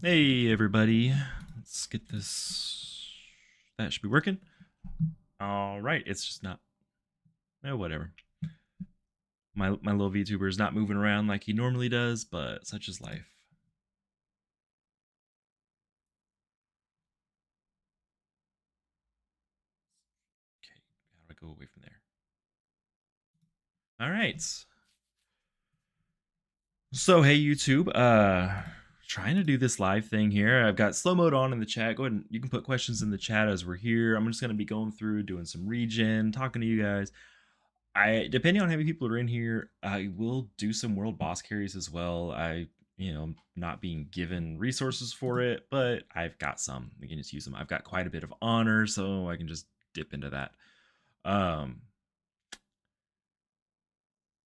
Hey everybody, let's get this. That should be working. All right, it's just not. Oh, whatever. My little VTuber is not moving around like he normally does, but such is life. Okay, how do I go away from there? All right. So hey YouTube, trying to do this live thing here. I've got slow mode on in the chat. Go ahead and you can put questions in the chat as we're here. I'm just gonna be going through doing some regen, talking to you guys. I depending on how many people are in here, I will do some world boss carries as well. Not being given resources for it, but I've got some. We can just use them. I've got quite a bit of honor, so I can just dip into that. Um,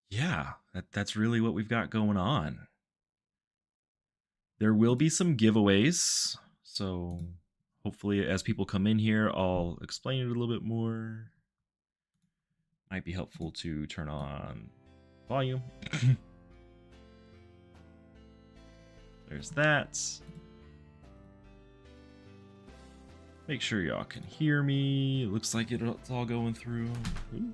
yeah, that's really what we've got going on. There will be some giveaways, so hopefully as people come in here, I'll explain it a little bit more. Might be helpful to turn on volume. There's that. Make sure y'all can hear me. It looks like it's all going through. Ooh.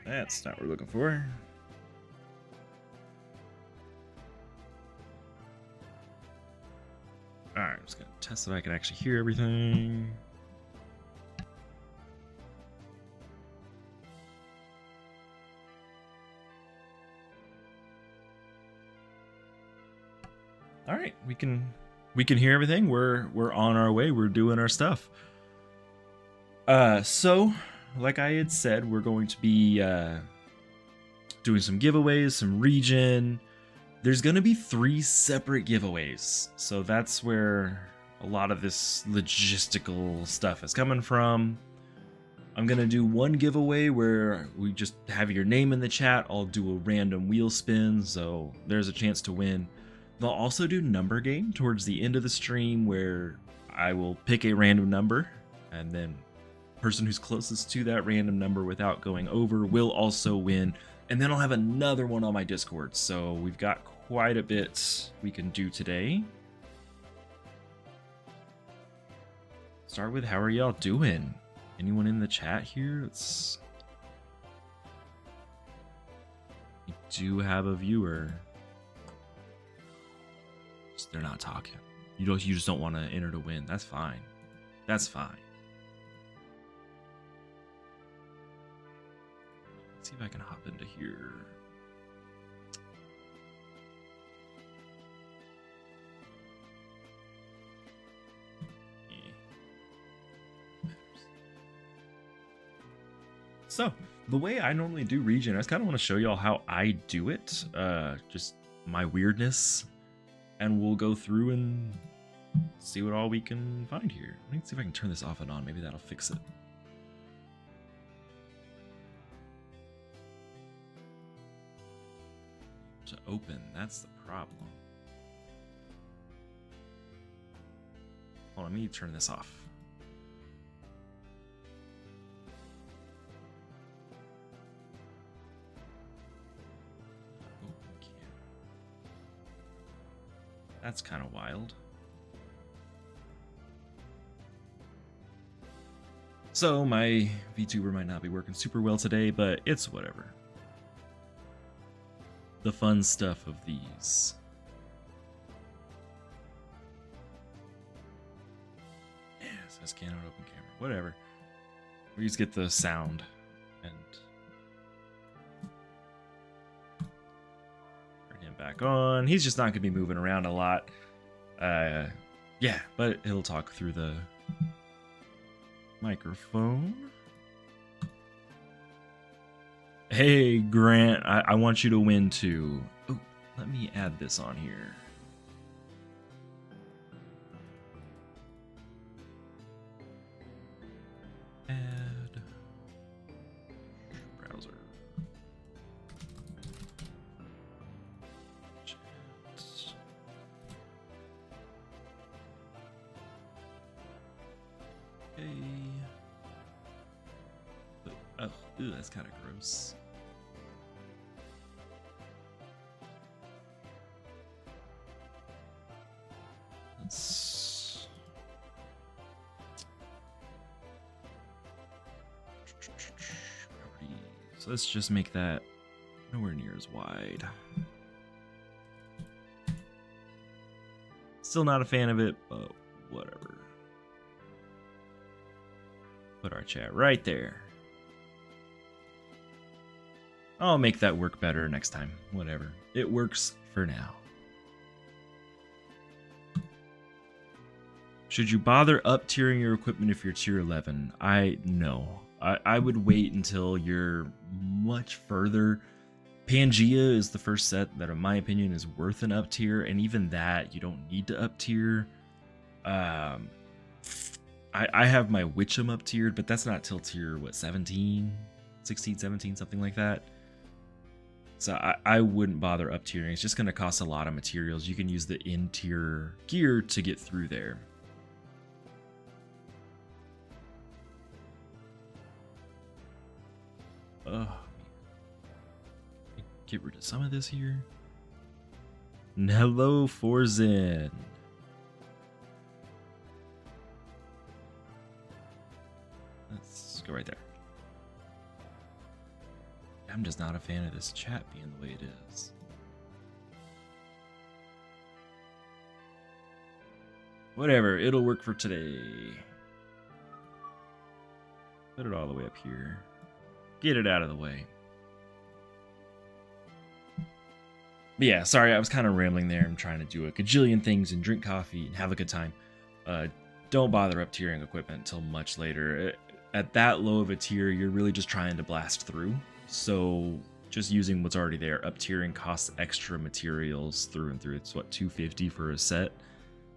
That's not what we're looking for. Alright, I'm just gonna test that I can actually hear everything. Alright, we can hear everything. We're on our way, we're doing our stuff. So like I had said, we're going to be doing some giveaways, some regen. There's going to be 3 separate giveaways. So that's where a lot of this logistical stuff is coming from. I'm going to do one giveaway where we just have your name in the chat. I'll do a random wheel spin, so there's a chance to win. They'll also do number game towards the end of the stream where I will pick a random number, and then person who's closest to that random number without going over will also win. And then I'll have another one on my Discord. So we've got quite a bit we can do today. Start with how are y'all doing? Anyone in the chat here? We do have a viewer. They're not talking. You just don't want to enter to win. That's fine. That's fine. Let's see if I can hop into here. So the way I normally do regen, I just kind of want to show y'all how I do it. Just my weirdness, and we'll go through and see what all we can find here. Let me see if I can turn this off and on. Maybe that'll fix it. To open, that's the problem. Hold on, let me turn this off. That's kind of wild. So my VTuber might not be working super well today, but it's whatever. The fun stuff of these. Yeah, it says cannot open camera. Whatever. We just get the sound and turn him back on. He's just not going to be moving around a lot. Yeah, but he'll talk through the microphone. Hey, Grant, I want you to win too. Oh, let me add this on here. Add browser. Chat. Okay. Oh, ew, that's kind of gross. So let's just make that nowhere near as wide. Still not a fan of it, but whatever. Put our chat right there. I'll make that work better next time. Whatever. It works for now. Should you bother up-tiering your equipment if you're tier 11? No. I would wait until you're much further. Pangea is the first set that, in my opinion, is worth an up-tier, and even that, you don't need to up-tier. I have my Witcham up-tiered, but that's not till tier, what, 17? 16, 17, something like that. So I wouldn't bother up-tiering. It's just going to cost a lot of materials. You can use the in-tier gear to get through there. Oh, get rid of some of this here. Hello, Forzen. Let's go right there. I'm just not a fan of this chat being the way it is. Whatever, it'll work for today. Put it all the way up here. Get it out of the way. But yeah, sorry, I was kind of rambling there. I'm trying to do a gajillion things and drink coffee and have a good time. Don't bother up tiering equipment until much later. At that low of a tier, you're really just trying to blast through. So just using what's already there, up tiering costs extra materials through and through. It's what, $250 for a set.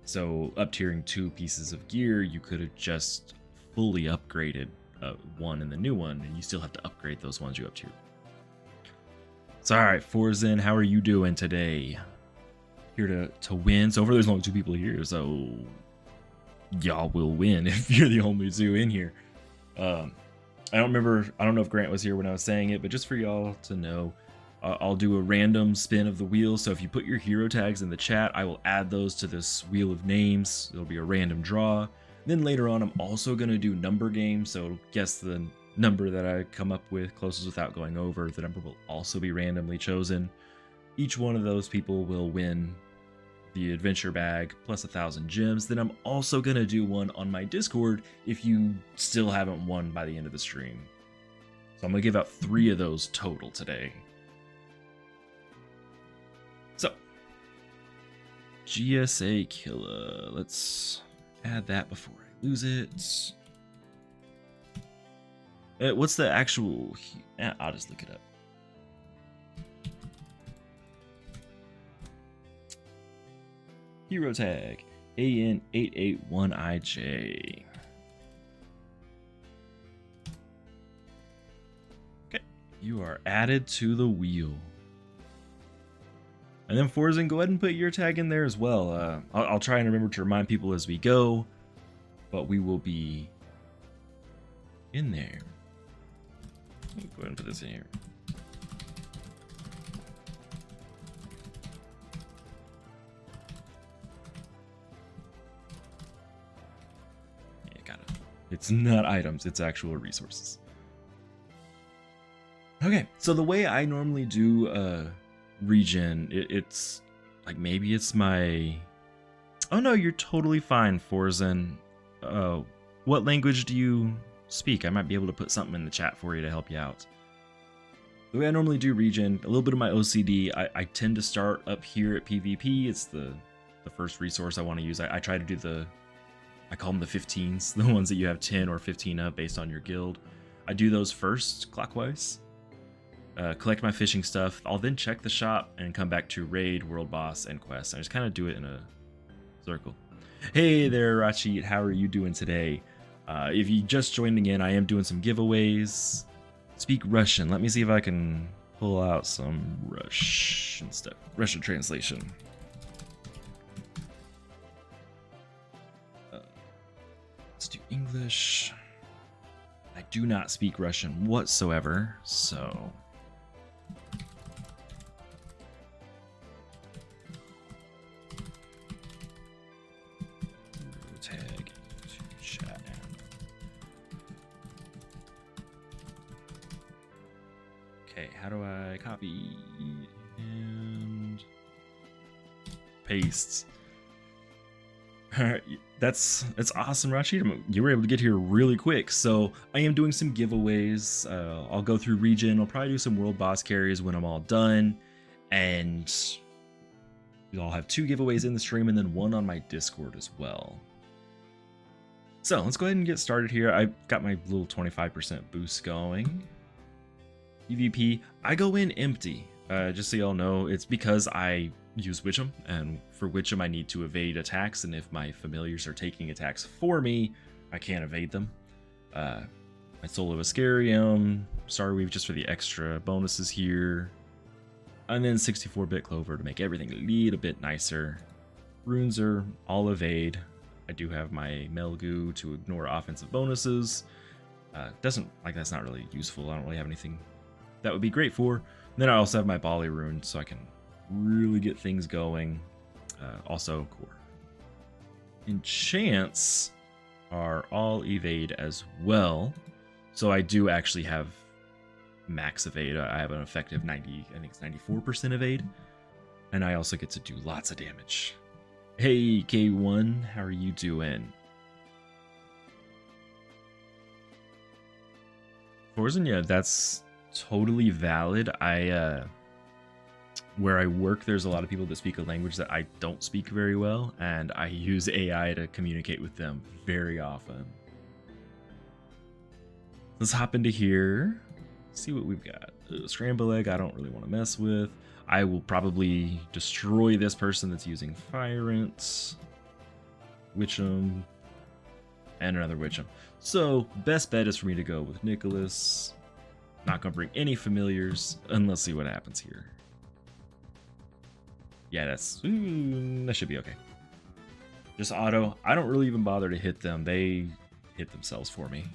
So up tiering 2 pieces of gear, you could have just fully upgraded one and the new one, and you still have to upgrade those ones you up tier. So all right, Forzen, how are you doing today? Here to win. So far, there's only 2 people here, so y'all will win if you're the only 2 in here. I don't know if Grant was here when I was saying it, but just for y'all to know, I'll do a random spin of the wheel. So if you put your hero tags in the chat, I will add those to this wheel of names. It'll be a random draw. Then later on, I'm also going to do number games. So guess the number that I come up with closest without going over. The number will also be randomly chosen. Each one of those people will win the adventure bag plus 1,000 gems. Then I'm also going to do one on my Discord if you still haven't won by the end of the stream. So I'm going to give out 3 of those total today. So, GSA Killer. Let's add that before I lose it. What's the actual... I'll just look it up. Hero tag AN881IJ. Okay, you are added to the wheel. And then Forzen, go ahead and put your tag in there as well. I'll try and remember to remind people as we go, but we will be in there. Go ahead and put this in here. Yeah, got it. It's not items, it's actual resources. Okay, so the way I normally do regen, it's like, maybe it's my... Oh no, you're totally fine, Forzen. What language do you speak? I might be able to put something in the chat for you to help you out. The way I normally do regen, a little bit of my OCD, I tend to start up here at PvP. It's the first resource I want to use. I try to do I call them the 15s, the ones that you have 10 or 15 of based on your guild. I do those first clockwise. Collect my fishing stuff. I'll then check the shop and come back to raid, world boss, and quest. I just kind of do it in a circle. Hey there, Rachit. How are you doing today? If you just joining in, I am doing some giveaways. Speak Russian. Let me see if I can pull out some Russian stuff. Russian translation. Let's do English. I do not speak Russian whatsoever, so... Tag into chat. copy and paste. That's awesome, Rashid. You were able to get here really quick. So I am doing some giveaways. I'll go through region. I'll probably do some world boss carries when I'm all done, and I'll have 2 giveaways in the stream and then 1 on my Discord as well. So let's go ahead and get started here. I've got my little 25% boost going. PvP, I go in empty. Just so y'all know, it's because I use Witch'em, and for Witch'em I need to evade attacks, and if my familiars are taking attacks for me, I can't evade them. My Soul of Ascarium, Starweave just for the extra bonuses here, and then 64-bit Clover to make everything a little bit nicer. Runes are all evade. I do have my Melgu to ignore offensive bonuses. That's not really useful. I don't really have anything that would be great for. And then I also have my Bali rune, so I can really get things going. Also core. Enchants are all evade as well, so I do actually have max evade. I have an effective 90, I think it's 94% evade, and I also get to do lots of damage. Hey K1, how are you doing? Forzen, yeah, that's totally valid. Where I work, there's a lot of people that speak a language that I don't speak very well, and I use AI to communicate with them very often. Let's hop into here, see what we've got. Scramble egg I don't really want to mess with. I will probably destroy this person that's using Fire Ants, Witch'em, and another Witch'em. So best bet is for me to go with Nicholas. Not gonna bring any familiars, and let's see what happens here. Yeah, that should be okay. Just auto. I don't really even bother to hit them. They hit themselves for me.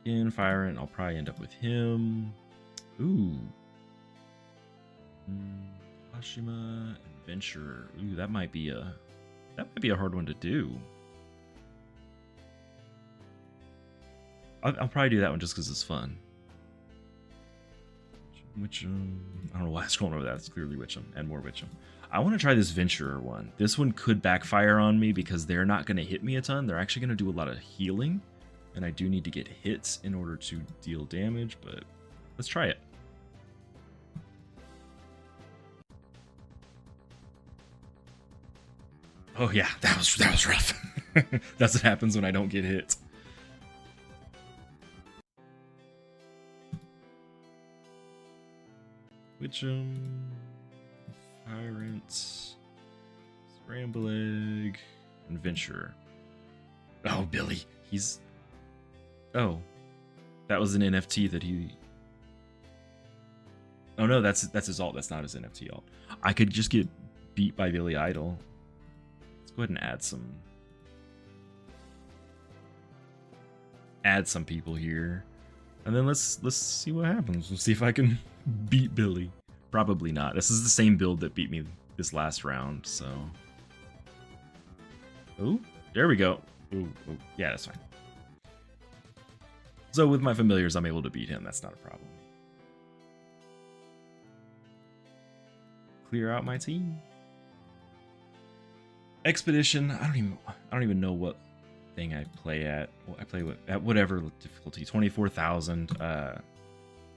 In Fire Ant, I'll probably end up with him. Ooh. Ashima, Adventurer. Ooh, that might be a hard one to do. I'll probably do that one just because it's fun. Witch'em. I don't know why I'm scrolling over that. It's clearly Witch'em and more Witch'em. I want to try this Venturer one. This one could backfire on me because they're not going to hit me a ton. They're actually going to do a lot of healing, and I do need to get hits in order to deal damage, but let's try it. Oh yeah, that was rough. That's what happens when I don't get hit. Witch'em, Fire Ant, Scramble Egg, and Venturer. Oh, Billy, he's... Oh, that was an NFT that he... Oh no, that's his alt. That's not his NFT alt. I could just get beat by Billy Idol. Let's go ahead and add some people here, and then let's see what happens. We'll see if I can beat Billy. Probably not. This is the same build that beat me this last round, so... Oh, there we go. Ooh, yeah, that's fine. So with my familiars, I'm able to beat him. That's not a problem. Clear out my team. Expedition. I don't even know what thing I play at. Well, I play at whatever difficulty. 24,000.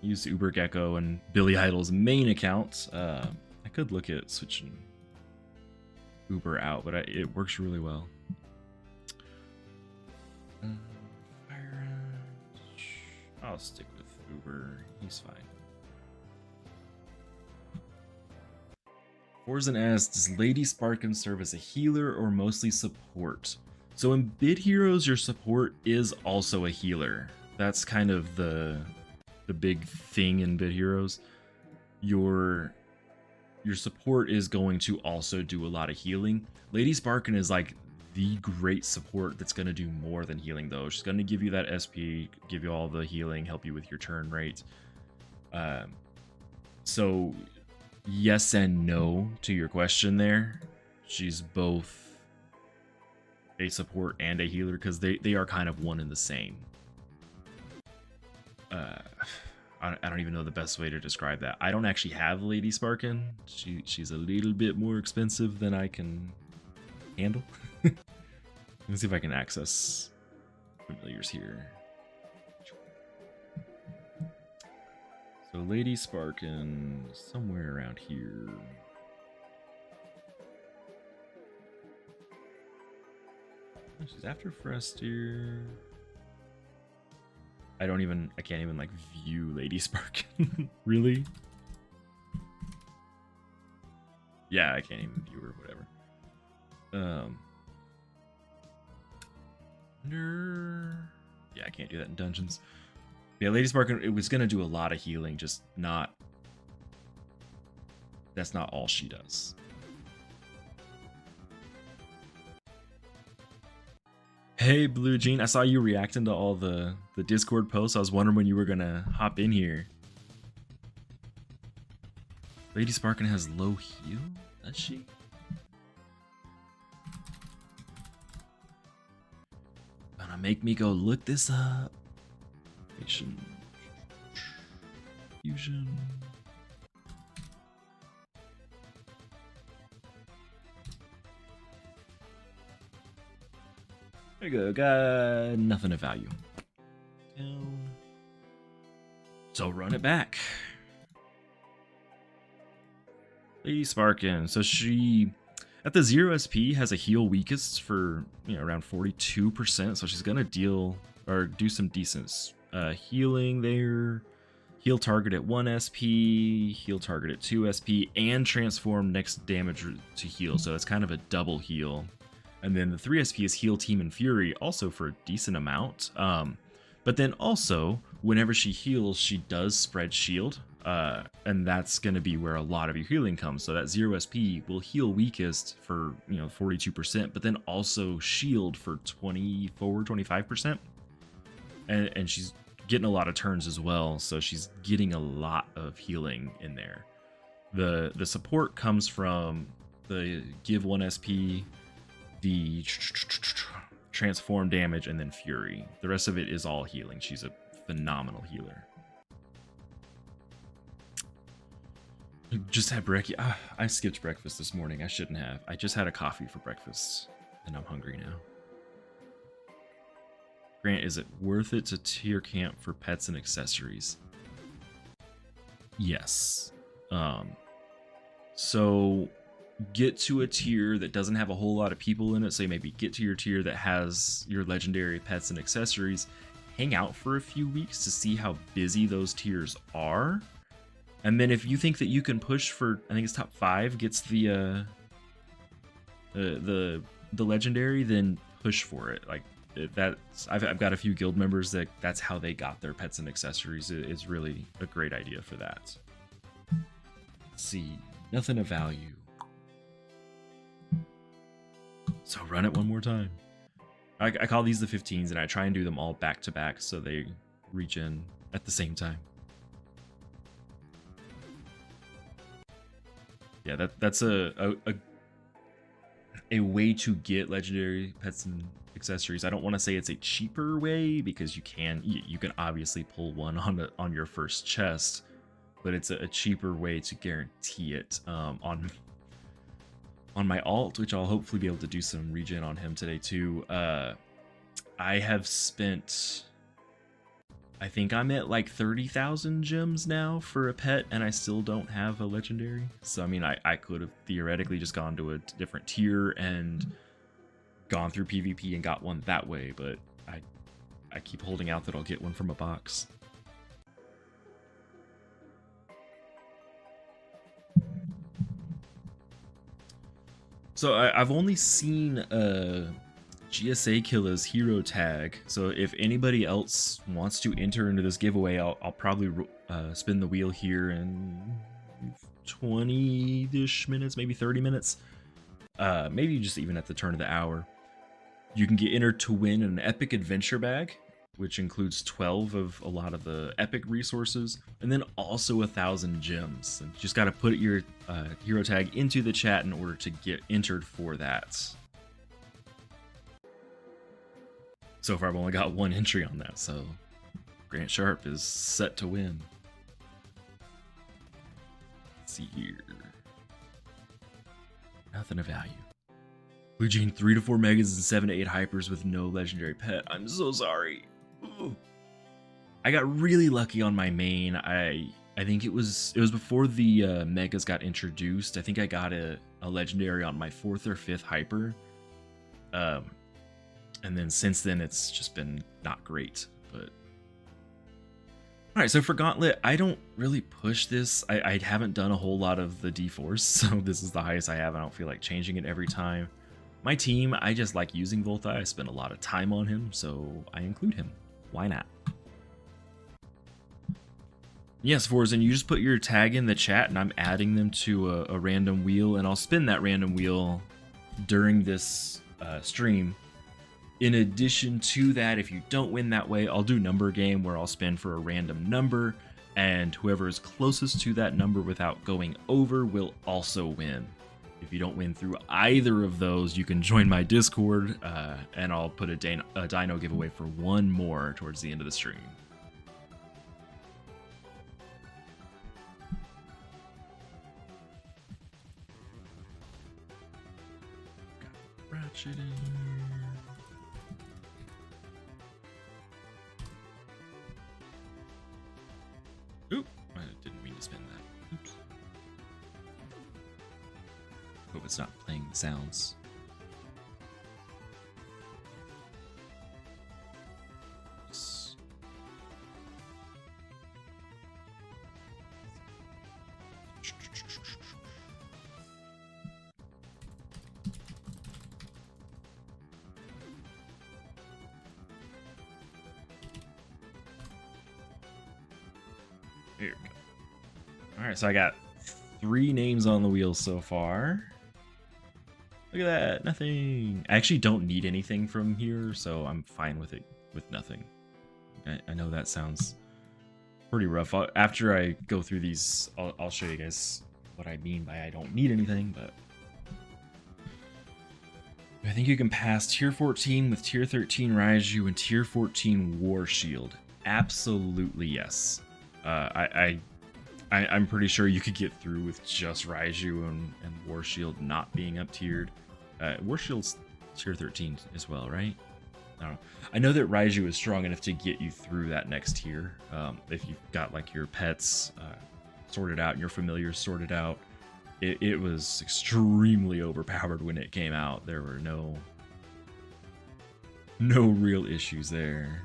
Use Uber Gecko and Billy Idol's main account. I could look at switching Uber out, but it works really well. I'll stick with Uber. He's fine. Forzen asks, does Lady Sparkin serve as a healer or mostly support? So in Bid Heroes, your support is also a healer. That's kind of the big thing in Bid Heroes. Your support is going to also do a lot of healing. Lady Sparkin is like the great support that's going to do more than healing, though. She's going to give you that SP, give you all the healing, help you with your turn rate. So yes and no to your question there. She's both a support and a healer because they are kind of one and the same. I don't even know the best way to describe that. I don't actually have Lady Sparkin. She's a little bit more expensive than I can handle. Let's see if I can access familiars here. So Lady Sparkin, somewhere around here. She's after Frestier. I can't even like view Lady Sparkin. Really? Yeah, I can't even view her, whatever. Yeah, I can't do that in dungeons. Yeah, Lady Sparkin, it was gonna do a lot of healing, just not. That's not all she does. Hey, Blue Jean, I saw you reacting to all the Discord posts. I was wondering when you were gonna hop in here. Lady Sparkin has low heal? Does she? Gonna make me go look this up. Fusion. There you go. Got nothing of value. So run it back. Lady Sparkin. So she, at the 0 SP, has a heal weakest for around 42%. So she's gonna deal or do some decent healing there. Heal target at 1 SP, heal target at 2 SP, and transform next damage to heal. So it's kind of a double heal. And then the 3 SP is Heal Team and Fury, also for a decent amount. But then also, whenever she heals, she does spread shield. And that's going to be where a lot of your healing comes. So that 0 SP will heal weakest for 42%, but then also shield for 25%. And she's getting a lot of turns as well, so she's getting a lot of healing in there. The support comes from the give 1 SP, the transform damage, and then fury. The rest of it is all healing. She's a phenomenal healer. Just had breakfast. I skipped breakfast this morning. I shouldn't have. I just had a coffee for breakfast, and I'm hungry now. Grant, is it worth it to tier camp for pets and accessories? Yes. So get to a tier that doesn't have a whole lot of people in it. So maybe get to your tier that has your legendary pets and accessories. Hang out for a few weeks to see how busy those tiers are. And then if you think that you can push for, I think it's top 5 gets the legendary, then push for it. Like that's, I've got a few guild members that's how they got their pets and accessories. It's really a great idea for that. Let's see, nothing of value. So run it one more time. I call these the 15s, and I try and do them all back to back so they regen at the same time. Yeah, that's a way to get legendary pets and accessories. I don't want to say it's a cheaper way, because you can obviously pull one on your first chest, but it's a cheaper way to guarantee it. On my alt, which I'll hopefully be able to do some regen on him today too. I have spent, I think I'm at like 30,000 gems now for a pet, and I still don't have a legendary. So I mean, I could have theoretically just gone to a different tier and gone through PvP and got one that way, but I keep holding out that I'll get one from a box. So I've only seen GSA Killa's hero tag. So if anybody else wants to enter into this giveaway, I'll probably spin the wheel here in 20-ish minutes, maybe 30 minutes. Maybe just even at the turn of the hour. You can get entered to win an epic adventure bag, which includes 12 of a lot of the epic resources, and then also 1,000 gems. And you just got to put your hero tag into the chat in order to get entered for that. So far I've only got one entry on that, so Grant Sharp is set to win. Let's see here. Nothing of value. Blue Gene 3 to 4 megas and 7 to 8 hypers with no legendary pet. I'm so sorry. Ugh. I got really lucky on my main. I think it was before the megas got introduced. I think I got a legendary on my 4th or 5th hyper. And then since then it's just been not great. But all right, so for Gauntlet, I don't really push this. I haven't done a whole lot of the D-Force, so this is the highest I have. I don't feel like changing it every time. My team, I just like using Voltai. I spend a lot of time on him, so I include him. Why not? Yes, Forzen, you just put your tag in the chat, and I'm adding them to a random wheel, and I'll spin that random wheel during this stream. In addition to that, if you don't win that way, I'll do number game where I'll spin for a random number, and whoever is closest to that number without going over will also win. If you don't win through either of those, you can join my Discord, and I'll put a dino giveaway for one more towards the end of the stream. Got Ratchet in here. Oop, I didn't mean to spin that. Oops. Hope it's not playing the sounds. Here we go. Alright, so I got 3 names on the wheel so far. Look at that, nothing. I actually don't need anything from here, so I'm fine with it with nothing. I know that sounds pretty rough. After I go through these, I'll show you guys what I mean by I don't need anything, but I think you can pass tier 14 with tier 13 Raiju and tier 14 War Shield. Absolutely yes. I'm pretty sure you could get through with just Raiju and War Shield not being up tiered. War Shield's tier 13 as well, right? I don't know. I know that Raiju is strong enough to get you through that next tier. If you've got like your pets sorted out and your familiars sorted out. It was extremely overpowered when it came out. There were no real issues there.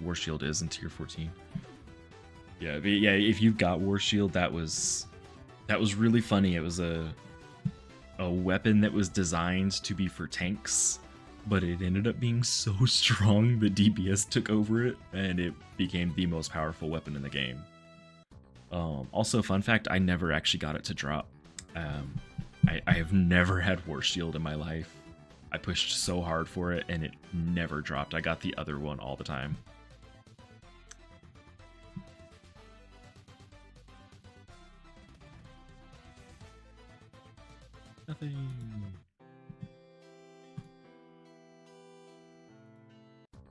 War Shield is in tier 14. Yeah, but yeah. If you've got War Shield, that was really funny. It was a weapon that was designed to be for tanks, but it ended up being so strong that DPS took over it, and it became the most powerful weapon in the game. Also, fun fact: I never actually got it to drop. I have never had War Shield in my life. I pushed so hard for it, and it never dropped. I got the other one all the time. Nothing.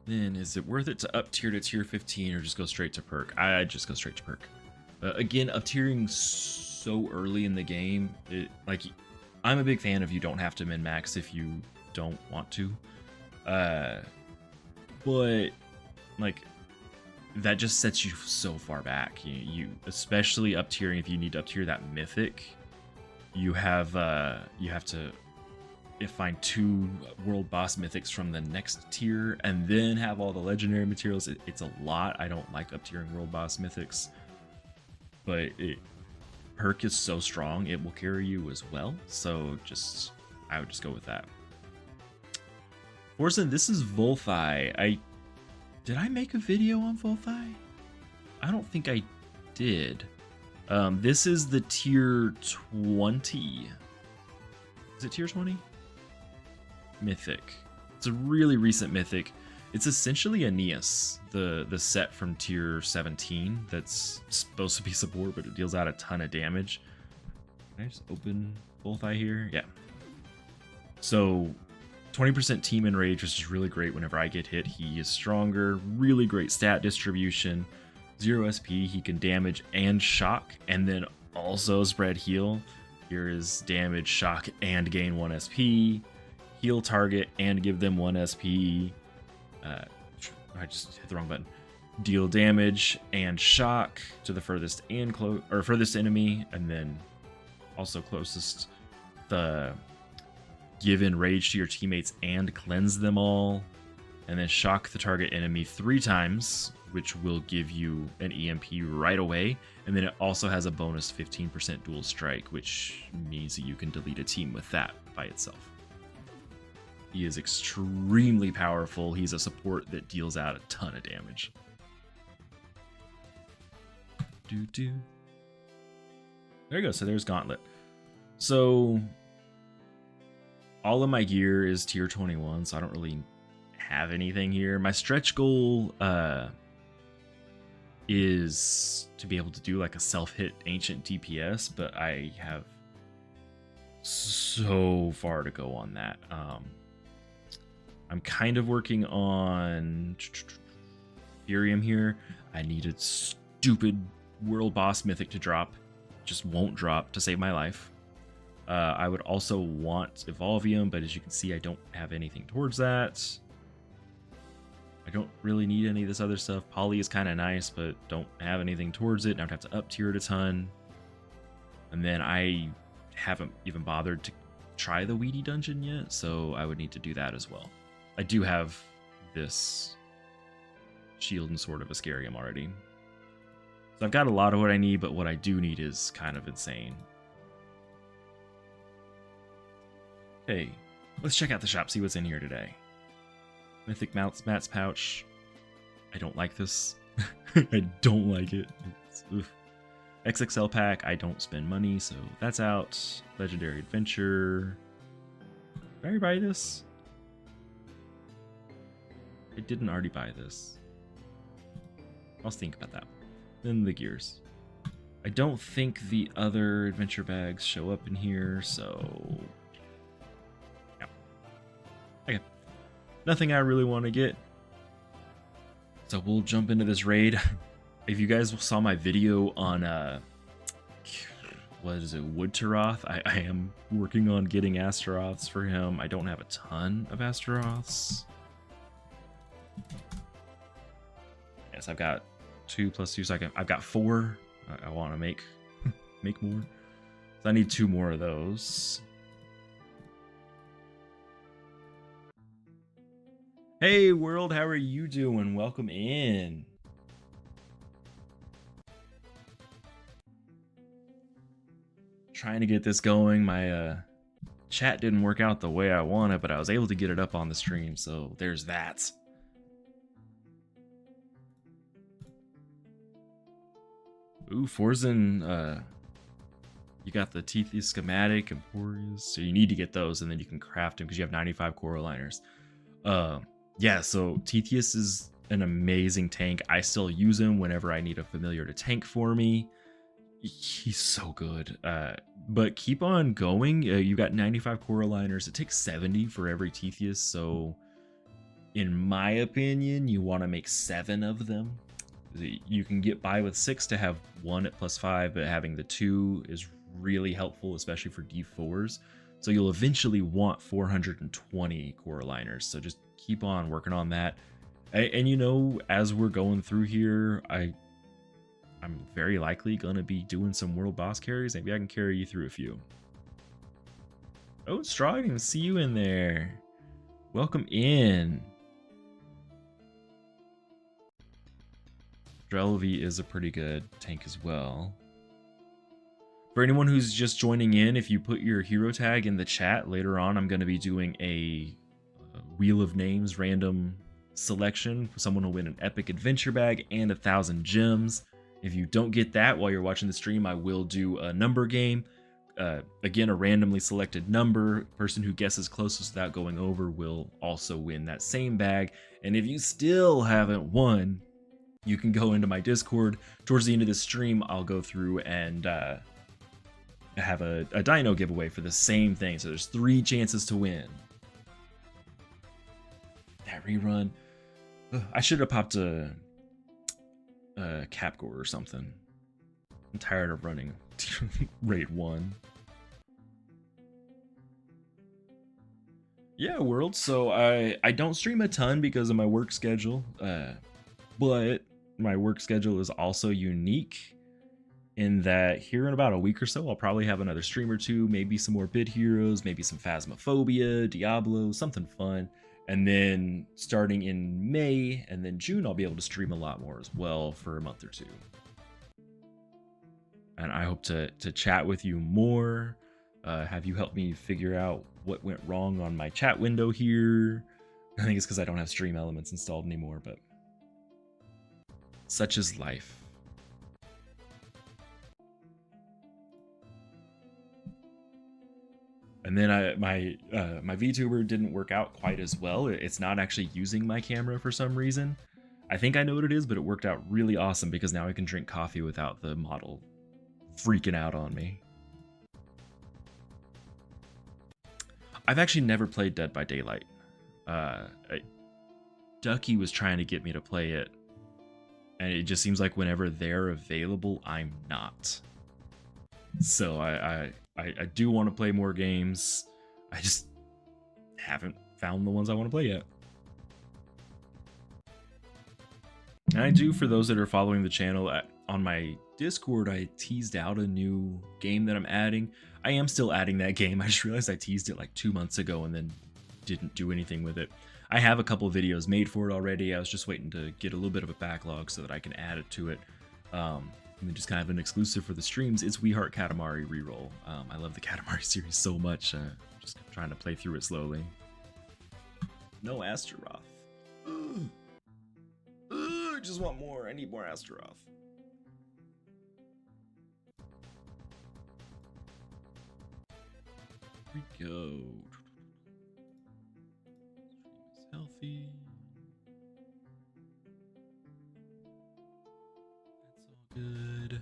Then is it worth it to up tier to tier 15 or just go straight to perk? I'd just go straight to perk. Again, up tiering so early in the game, I'm a big fan of you don't have to min max if you don't want to, but like that just sets you so far back. You especially up tiering, if you need to up tier that mythic, you have to find 2 world boss mythics from the next tier and then have all the legendary materials. It's a lot. I don't like up tiering world boss mythics, but perk is so strong it will carry you as well, so I would just go with that. Forzen, this is Volthai. Did I make a video on Volthai? I don't think I did. This is the tier 20. Is it tier 20? Mythic. It's a really recent mythic. It's essentially Aeneas, the set from tier 17 that's supposed to be support, but it deals out a ton of damage. Can I just open Volthai here? Yeah. So 20% team enrage, which is really great whenever I get hit. He is stronger, really great stat distribution. 0 SP, he can damage and shock, and then also spread heal. Here is damage, shock, and gain 1 SP. Heal target and give them 1 SP. I just hit the wrong button. Deal damage and shock to the furthest and furthest enemy, and then also closest. The give enrage to your teammates and cleanse them all, and then shock the target enemy 3 times, which will give you an EMP right away. And then it also has a bonus 15% dual strike, which means that you can delete a team with that by itself. He is extremely powerful. He's a support that deals out a ton of damage. There you go. So there's Gauntlet. So all of my gear is tier 21, so I don't really have anything here. My stretch goal is to be able to do like a self-hit ancient DPS, but I have so far to go on that. I'm kind of working on Ethereum here. I needed stupid world boss mythic to drop. Just won't drop to save my life. I would also want Evolvium, but as you can see, I don't have anything towards that. I don't really need any of this other stuff. Poly is kind of nice, but don't have anything towards it. Now I have to up tier it a ton. And then I haven't even bothered to try the Weedy dungeon yet, so I would need to do that as well. I do have this shield and sword of Ascarium already. So I've got a lot of what I need, but what I do need is kind of insane. Hey, let's check out the shop, see what's in here today. Mythic Matt's pouch. I don't like this. I don't like it. XXL pack, I don't spend money, so that's out. Legendary Adventure. Did I already buy this? I didn't already buy this. I'll think about that. Then the gears. I don't think the other adventure bags show up in here, so... yeah. Okay. Nothing I really want to get. So we'll jump into this raid. If you guys saw my video on, what is it, Wood Taroth? I am working on getting Astaroths for him. I don't have a ton of Astaroths. Yes, I've got 2 plus 2, so I've got 4. I want to make more. So I need 2 more of those. Hey world, how are you doing? Welcome in. Trying to get this going. My chat didn't work out the way I wanted, but I was able to get it up on the stream, so there's that. Ooh, Forzen, you got the Teethius schematic, Emporius, so you need to get those, and then you can craft them because you have 95 coral liners. Yeah, so Teethius is an amazing tank. I still use him whenever I need a familiar to tank for me. He's so good. But keep on going. You got 95 coral liners. It takes 70 for every Teethius, so in my opinion, you want to make 7 of them. You can get by with 6 to have 1 at +5, but having the 2 is really helpful, especially for D4s. So you'll eventually want 420 coral liners. So just keep on working on that. And you know, as we're going through here, I'm very likely gonna be doing some world boss carries. Maybe I can carry you through a few. Oh, Straw, I didn't even see you in there. Welcome in. Drelvy is a pretty good tank as well. For anyone who's just joining in, if you put your hero tag in the chat later on, I'm going to be doing a Wheel of Names random selection. Someone will win an epic adventure bag and 1,000 gems. If you don't get that while you're watching the stream, I will do a number game. Again, a randomly selected number. Person who guesses closest without going over will also win that same bag. And if you still haven't won, you can go into my Discord. Towards the end of the stream, I'll go through and have a dino giveaway for the same thing. So there's 3 chances to win. That rerun. Ugh, I should have popped a Capcore or something. I'm tired of running Raid 1. Yeah, World. So I don't stream a ton because of my work schedule, but my work schedule is also unique in that here in about a week or so, I'll probably have another stream or two, maybe some more Bit Heroes, maybe some Phasmophobia, Diablo, something fun. And then starting in May and then June, I'll be able to stream a lot more as well for a month or two. And I hope to chat with you more, have you help me figure out what went wrong on my chat window here. I think it's because I don't have Stream Elements installed anymore, but such is life. And then my VTuber didn't work out quite as well. It's not actually using my camera for some reason. I think I know what it is, but it worked out really awesome because now I can drink coffee without the model freaking out on me. I've actually never played Dead by Daylight. Ducky was trying to get me to play it, and it just seems like whenever they're available, I'm not. So I do want to play more games. I just haven't found the ones I want to play yet. And I do, for those that are following the channel, on my Discord, I teased out a new game that I'm adding. I am still adding that game. I just realized I teased it like 2 months ago and then didn't do anything with it. I have a couple of videos made for it already. I was just waiting to get a little bit of a backlog so that I can add it to it. And then just kind of an exclusive for the streams. It's We Heart Katamari Reroll. I love the Katamari series so much. Just trying to play through it slowly. No Astaroth. Ugh. I just want more. I need more Astaroth. Here we go. Healthy. That's all good.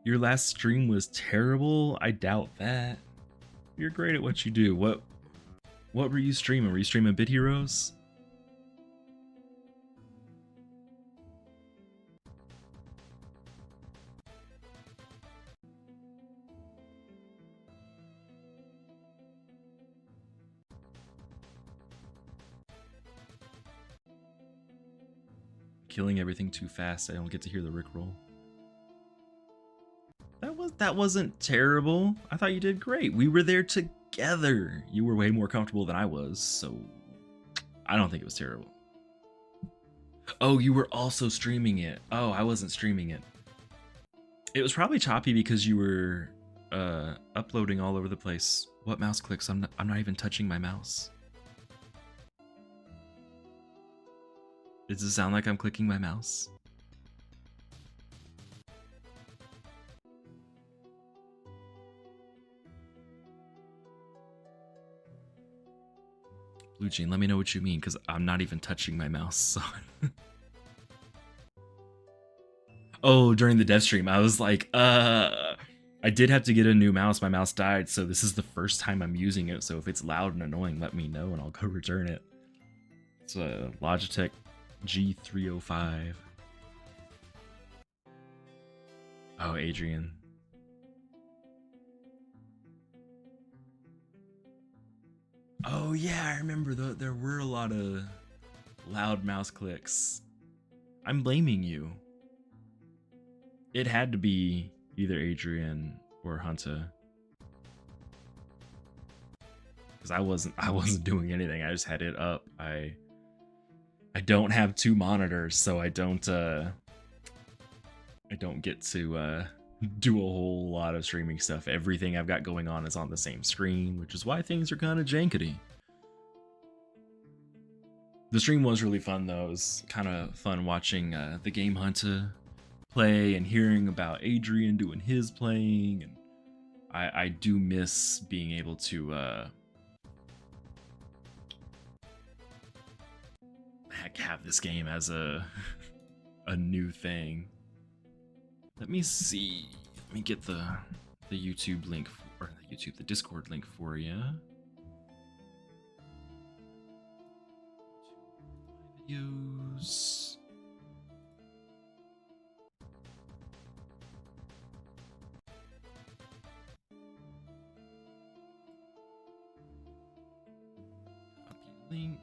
Your last stream was terrible? I doubt that. You're great at what you do. What were you streaming? Were you streaming Bit Heroes? Killing everything too fast. I don't get to hear the Rickroll. That wasn't terrible. I thought you did great. We were there together. You were way more comfortable than I was, so I don't think it was terrible. Oh, you were also streaming it. Oh, I wasn't streaming it. It was probably choppy because you were uploading all over the place. What mouse clicks? I'm not even touching my mouse. Does it sound like I'm clicking my mouse? Blue Jean, let me know what you mean, because I'm not even touching my mouse. So. Oh, during the dev stream, I was like, I did have to get a new mouse. My mouse died, so this is the first time I'm using it. So if it's loud and annoying, let me know and I'll go return it. It's a Logitech G305. Oh, Adrian. Oh yeah, I remember there were a lot of loud mouse clicks. I'm blaming you. It had to be either Adrian or Hunter. Because I wasn't doing anything. I just had it up. I don't have 2 monitors, so I don't get to do a whole lot of streaming stuff. Everything I've got going on is on the same screen, which is why things are kind of jankety. The stream was really fun though. It was kind of fun watching the Game Hunter play and hearing about Adrian doing his playing, and I do miss being able to have this game as a a new thing. Let me see. Let me get the YouTube link or the Discord link for you. Videos. Copy link.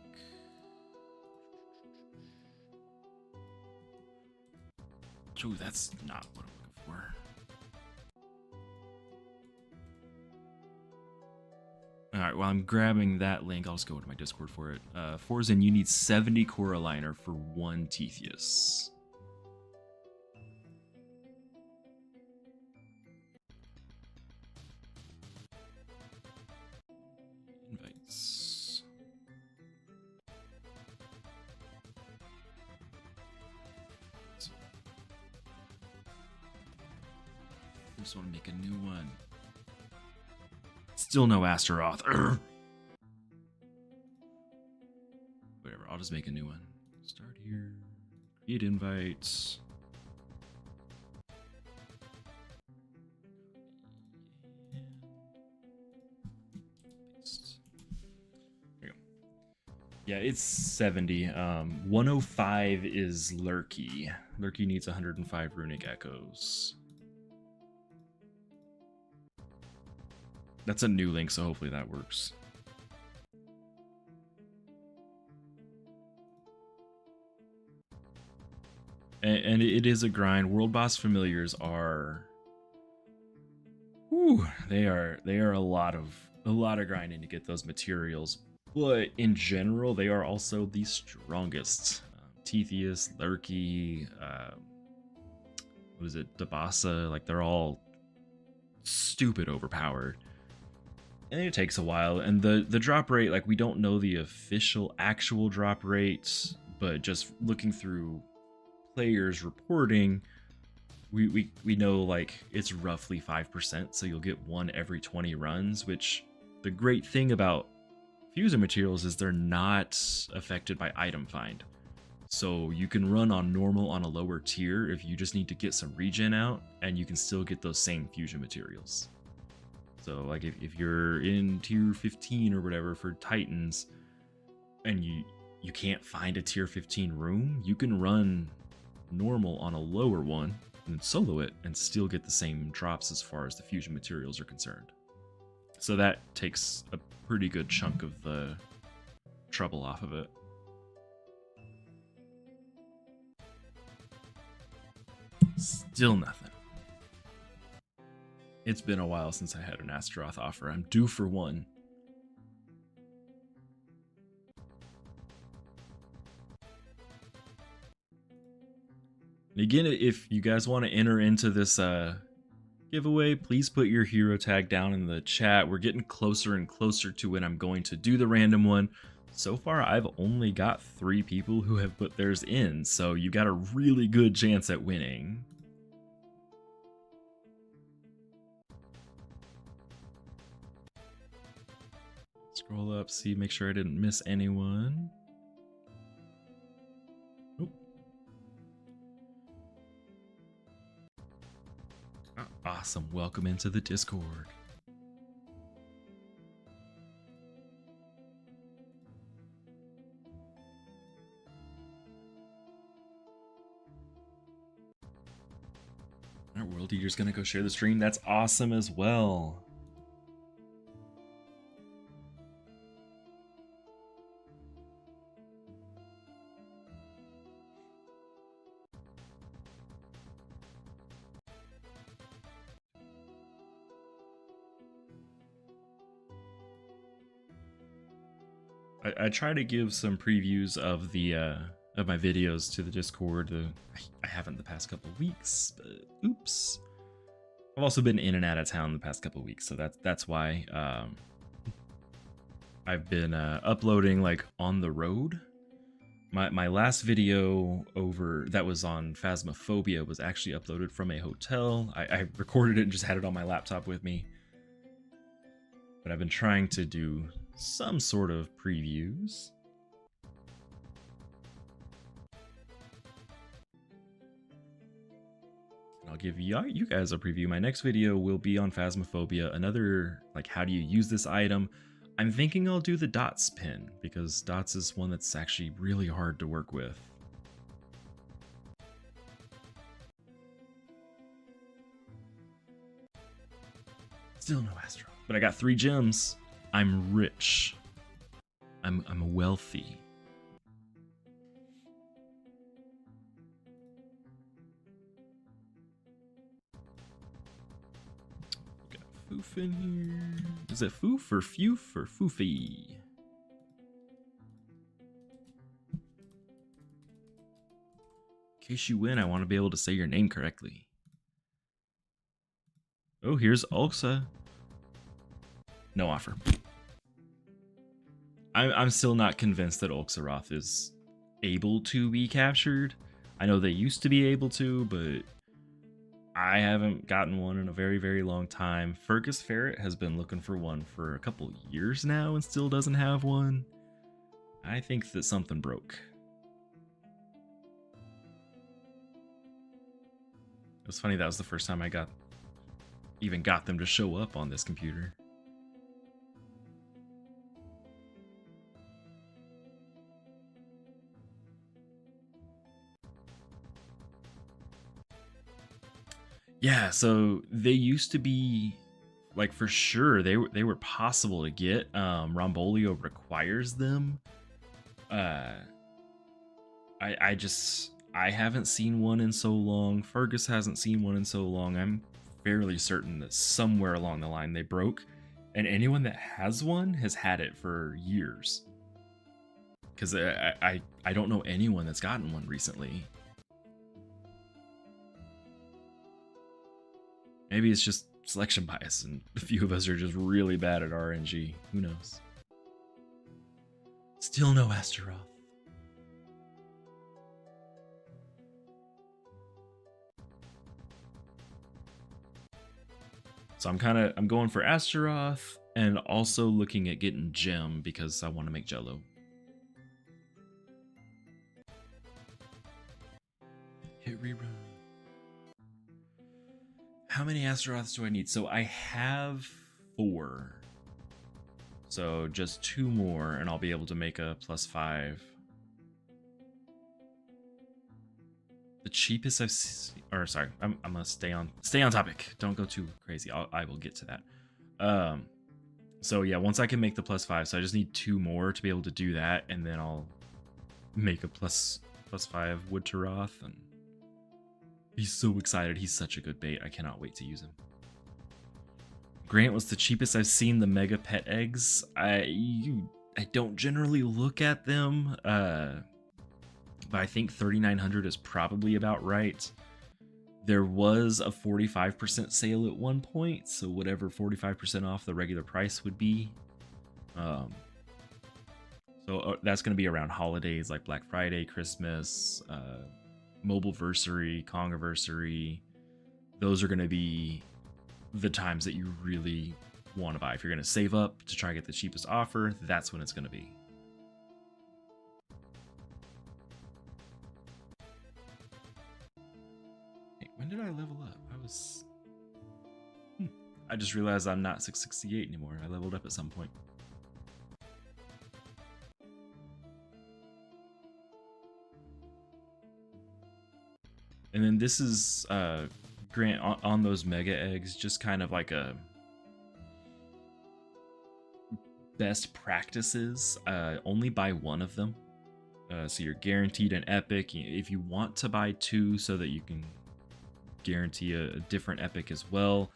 Ooh, that's not what I'm looking for. Alright, while I'm grabbing that link, I'll just go to my Discord for it. Forzen, you need 70 Coraliner for 1 Tetheus. Invites. I just want to make a new one. Still no Astaroth. Urgh. Whatever, I'll just make a new one. Start here. Create invites. Paste. There you go. Yeah, it's 70. 105 is Lurky. Lurky needs 105 runic echoes. That's a new link, so hopefully that works. And it is a grind. World boss familiars are, whew, they are a lot of grinding to get those materials. But in general, they are also the strongest. Tetheus, Lurky, what is it, Dabasa? Like they're all stupid overpowered. And it takes a while, and the drop rate, like we don't know the official actual drop rate, but just looking through players reporting, we know like it's roughly 5%, so you'll get 1 every 20 runs, which the great thing about fusion materials is they're not affected by item find. So you can run on normal on a lower tier if you just need to get some regen out, and you can still get those same fusion materials. So like if you're in tier 15 or whatever for Titans and you can't find a tier 15 room, you can run normal on a lower one and solo it and still get the same drops as far as the fusion materials are concerned. So that takes a pretty good chunk of the trouble off of it. Still nothing. It's been a while since I had an Astaroth offer. I'm due for one. And again, if you guys want to enter into this giveaway, please put your hero tag down in the chat. We're getting closer and closer to when I'm going to do the random one. So far, I've only got 3 people who have put theirs in, so you got a really good chance at winning. Scroll up, see, make sure I didn't miss anyone. Oh. Awesome, welcome into the Discord. Our World Eater's gonna go share the stream. That's awesome as well. I try to give some previews of the of my videos to the Discord. I haven't the past couple of weeks, but oops. I've also been in and out of town the past couple of weeks, so that's why I've been uploading like on the road. My last video over that was on Phasmophobia was actually uploaded from a hotel. I recorded it and just had it on my laptop with me. But I've been trying to do some sort of previews. I'll give you guys a preview. My next video will be on Phasmophobia, another, like, how do you use this item. I'm thinking I'll do the Dots pin, because Dots is one that's actually really hard to work with. Still no Astro. But I got 3 gems. I'm rich. I'm wealthy. Got Foof in here. Is it Foof or Foof or Foofy? In case you win, I want to be able to say your name correctly. Oh, here's Ulxa. No offer. I'm still not convinced that Ulxaroth is able to be captured. I know they used to be able to, but I haven't gotten one in a very, very long time. Fergus Ferret has been looking for one for a couple years now and still doesn't have one. I think that something broke. It was funny, that was the first time I even got them to show up on this computer. Yeah, so they used to be, like, for sure they were possible to get. Rombolio requires them. I haven't seen one in so long. Fergus hasn't seen one in so long. I'm fairly certain that somewhere along the line they broke, and anyone that has one has had it for years. Because I don't know anyone that's gotten one recently. Maybe it's just selection bias and a few of us are just really bad at RNG. Who knows? Still no Astaroth. So I'm going for Astaroth and also looking at getting Gem because I want to make Jello. Hit rerun. How many Astaroths do I need? So I have 4. So just 2 more and I'll be able to make a +5. The cheapest I've seen, or sorry, I'm gonna stay on topic. Don't go too crazy. I will get to that. So yeah, once I can make the +5, so I just need 2 more to be able to do that, and then I'll make a +5 Wood to Roth, and he's so excited. He's such a good bait. I cannot wait to use him. Grant was the cheapest I've seen the Mega Pet eggs. I don't generally look at them, but I think 3,900 is probably about right. There was a 45% sale at one point, so whatever 45% off the regular price would be. So that's going to be around holidays like Black Friday, Christmas, Mobileversary, Kongiversary. Those are going to be the times that you really want to buy. If you're going to save up to try to get the cheapest offer, that's when it's going to be. When did I level up? I just realized I'm not 668 anymore. I leveled up at some point. And then this is Grant on those mega eggs, just kind of like a best practices. Only buy 1 of them. So you're guaranteed an epic. If you want to buy 2 so that you can guarantee a different epic as well,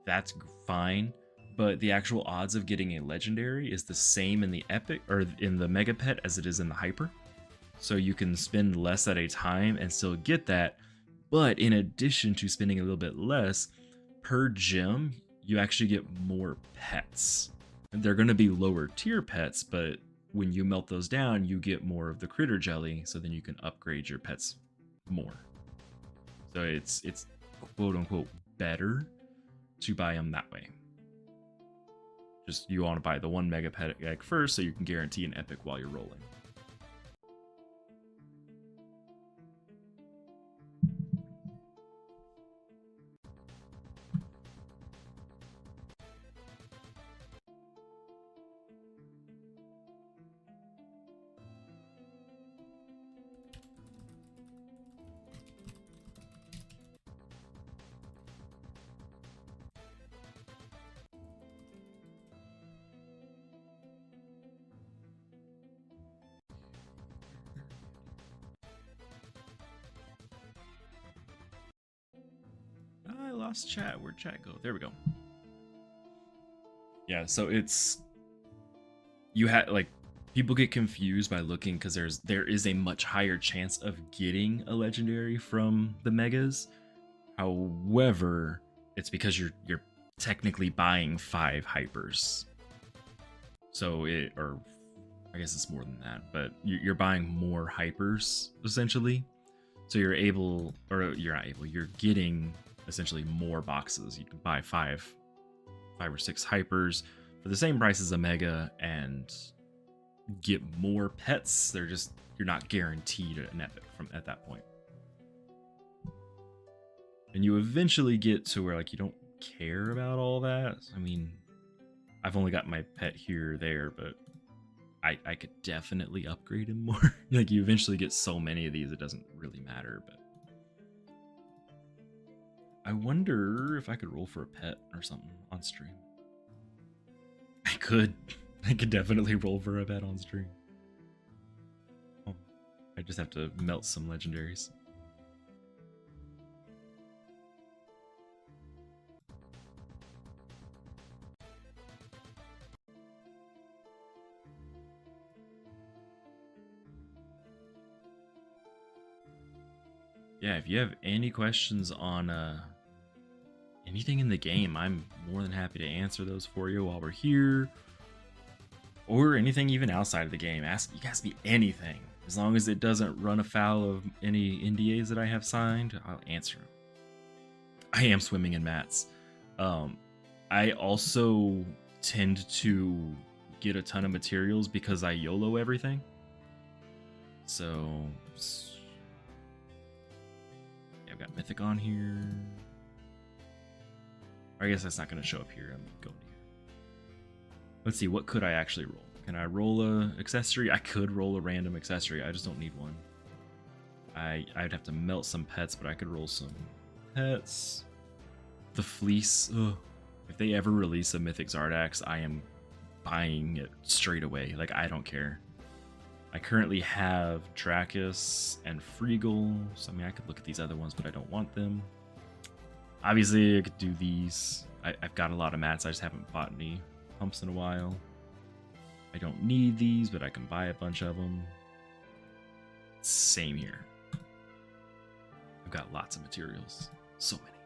that's fine, but the actual odds of getting a legendary is the same in the epic or in the mega pet as it is in the hyper, so you can spend less at a time and still get that. But in addition to spending a little bit less per gem, you actually get more pets, and they're going to be lower tier pets, but when you melt those down you get more of the critter jelly, so then you can upgrade your pets more. So it's quote unquote better to buy them that way. Just you want to buy the 1 mega pet egg first so you can guarantee an epic while you're rolling. lost chat. Where'd chat go? There we go. Yeah, so it's you had like people get confused by looking because there is a much higher chance of getting a legendary from the megas. However, it's because you're technically buying 5 hypers. So or I guess it's more than that, but you're buying more hypers essentially. So you're getting essentially more boxes. You can buy 5 or 6 hypers for the same price as a mega and get more pets. You're not guaranteed an epic from at that point. And you eventually get to where like you don't care about all that. I mean, I've only got my pet here or there, but I could definitely upgrade him more. Like you eventually get so many of these it doesn't really matter, but I wonder if I could roll for a pet or something on stream. I could definitely roll for a pet on stream. Oh, I just have to melt some legendaries. Yeah, if you have any questions on anything in the game, I'm more than happy to answer those for you while we're here. Or anything even outside of the game. You can ask me anything. As long as it doesn't run afoul of any NDAs that I have signed, I'll answer them. I am swimming in mats. I also tend to get a ton of materials because I YOLO everything. So yeah, I've got Mythic on here. I guess that's not going to show up here. I'm going here. Let's see, what could I actually roll? Can I roll a accessory? I could roll a random accessory. I just don't need one. I'd have to melt some pets, but I could roll some pets. The fleece. Ugh. If they ever release a Mythic Zardax, I am buying it straight away. Like, I don't care. I currently have Dracus and Freegal. So, I mean, I could look at these other ones, but I don't want them. Obviously, I could do these. I've got a lot of mats. I just haven't bought any pumps in a while. I don't need these, but I can buy a bunch of them. Same here. I've got lots of materials. So many.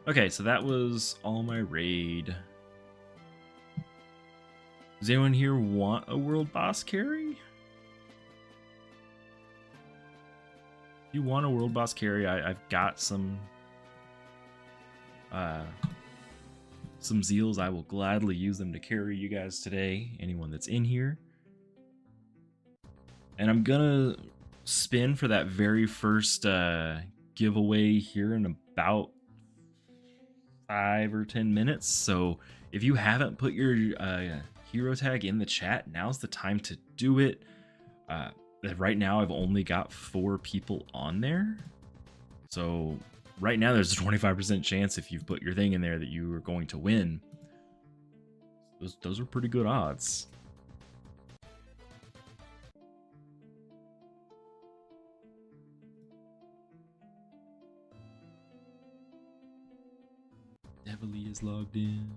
Okay, so that was all my raid. Does anyone here want a world boss carry? If you want a world boss carry, I've got some Zeals. I will gladly use them to carry you guys today, anyone that's in here. And I'm gonna spin for that very first giveaway here in about 5 or 10 minutes. So if you haven't put your hero tag in the chat, now's the time to do it. Right now I've only got 4 people on there, so right now there's a 25% chance if you've put your thing in there that you are going to win. Those are pretty good odds. Heavily is logged in.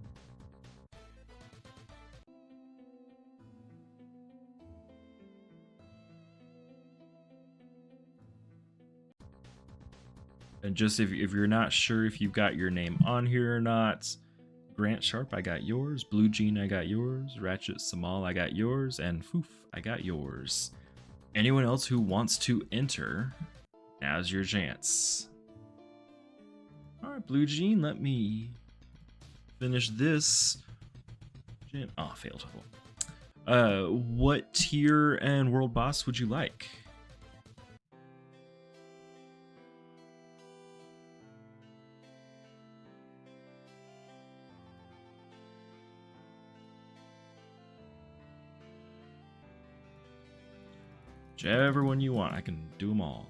And just if you're not sure if you've got your name on here or not, Grant Sharp, I got yours. Blue Jean, I got yours. Ratchet Samal, I got yours. And Foof, I got yours. Anyone else who wants to enter, now's your chance. All right, Blue Jean, let me finish this. Oh, failed. What tier and world boss would you like? Whichever one you want, I can do them all.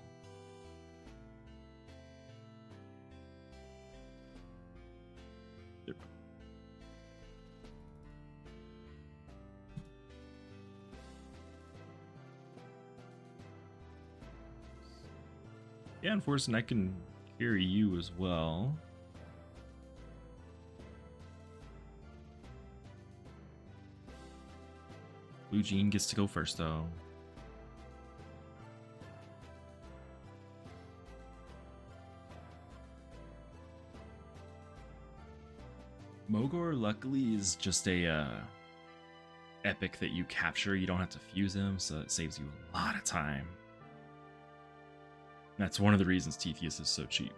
Yeah, unfortunately, I can carry you as well. Blue Jean gets to go first, though. Mogor, luckily, is just a epic that you capture. You don't have to fuse him, so it saves you a lot of time. That's one of the reasons Tetheus is so cheap.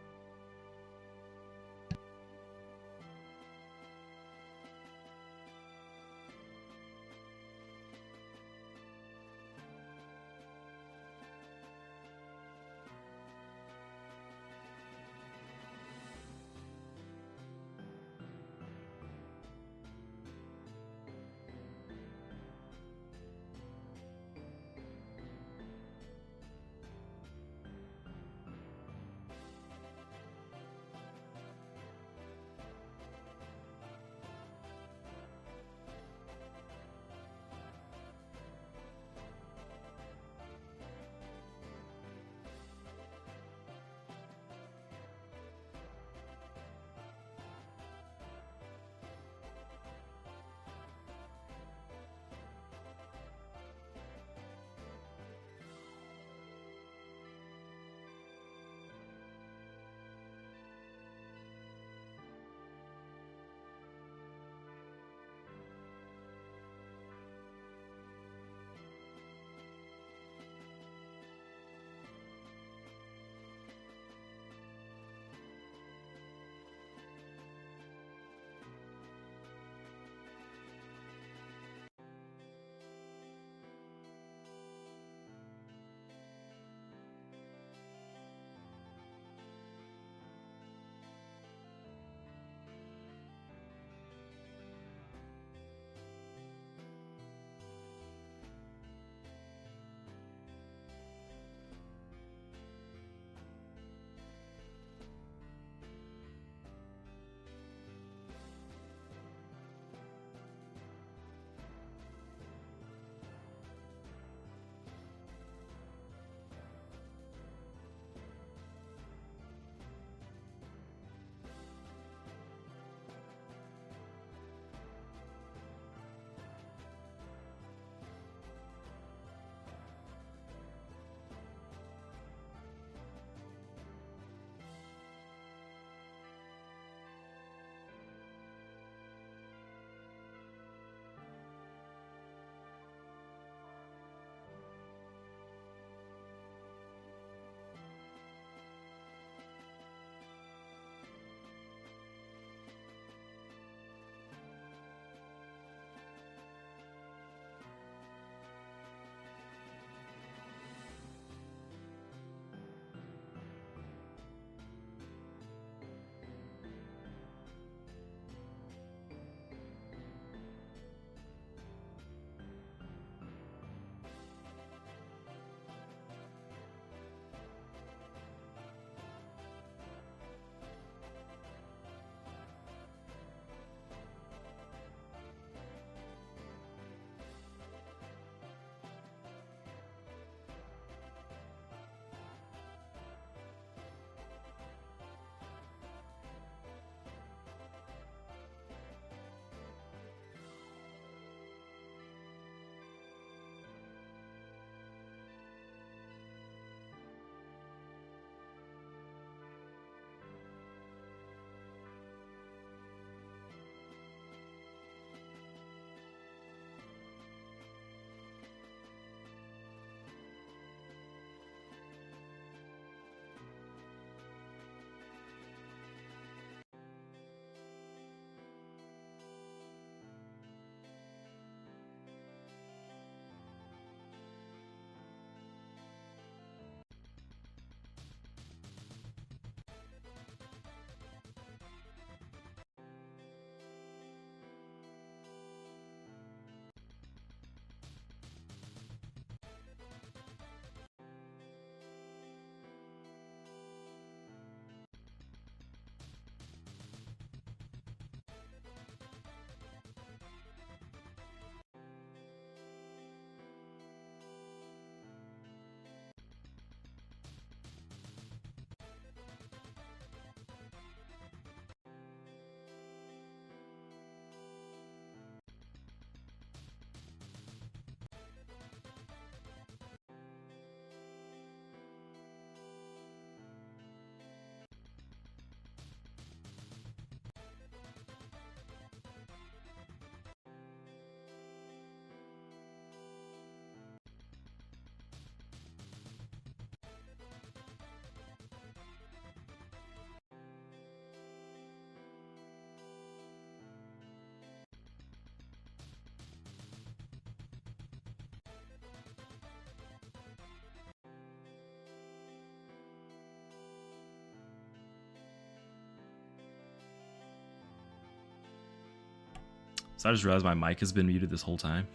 So I just realized my mic has been muted this whole time.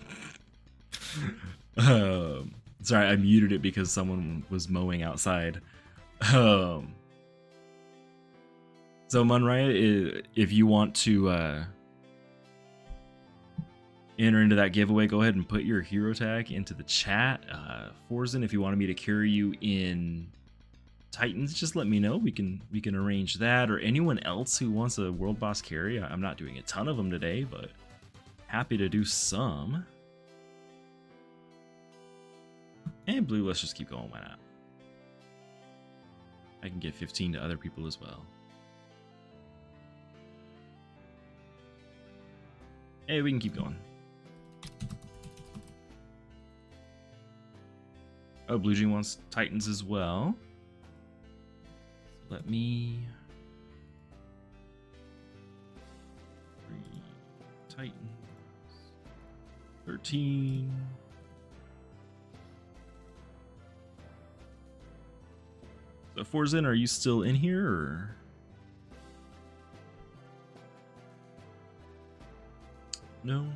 Sorry, I muted it because someone was mowing outside. So Munraya, if you want to enter into that giveaway, go ahead and put your hero tag into the chat. Forzen, if you wanted me to carry you in Titans, just let me know. We can arrange that, or anyone else who wants a world boss carry. I'm not doing a ton of them today, but happy to do some. And blue, let's just keep going. Why not? I can get 15 to other people as well. Hey, we can keep going. Oh, Blue Jean wants Titans as well. Let me... 3 Titans. 13. So Forzen, are you still in here, or? No.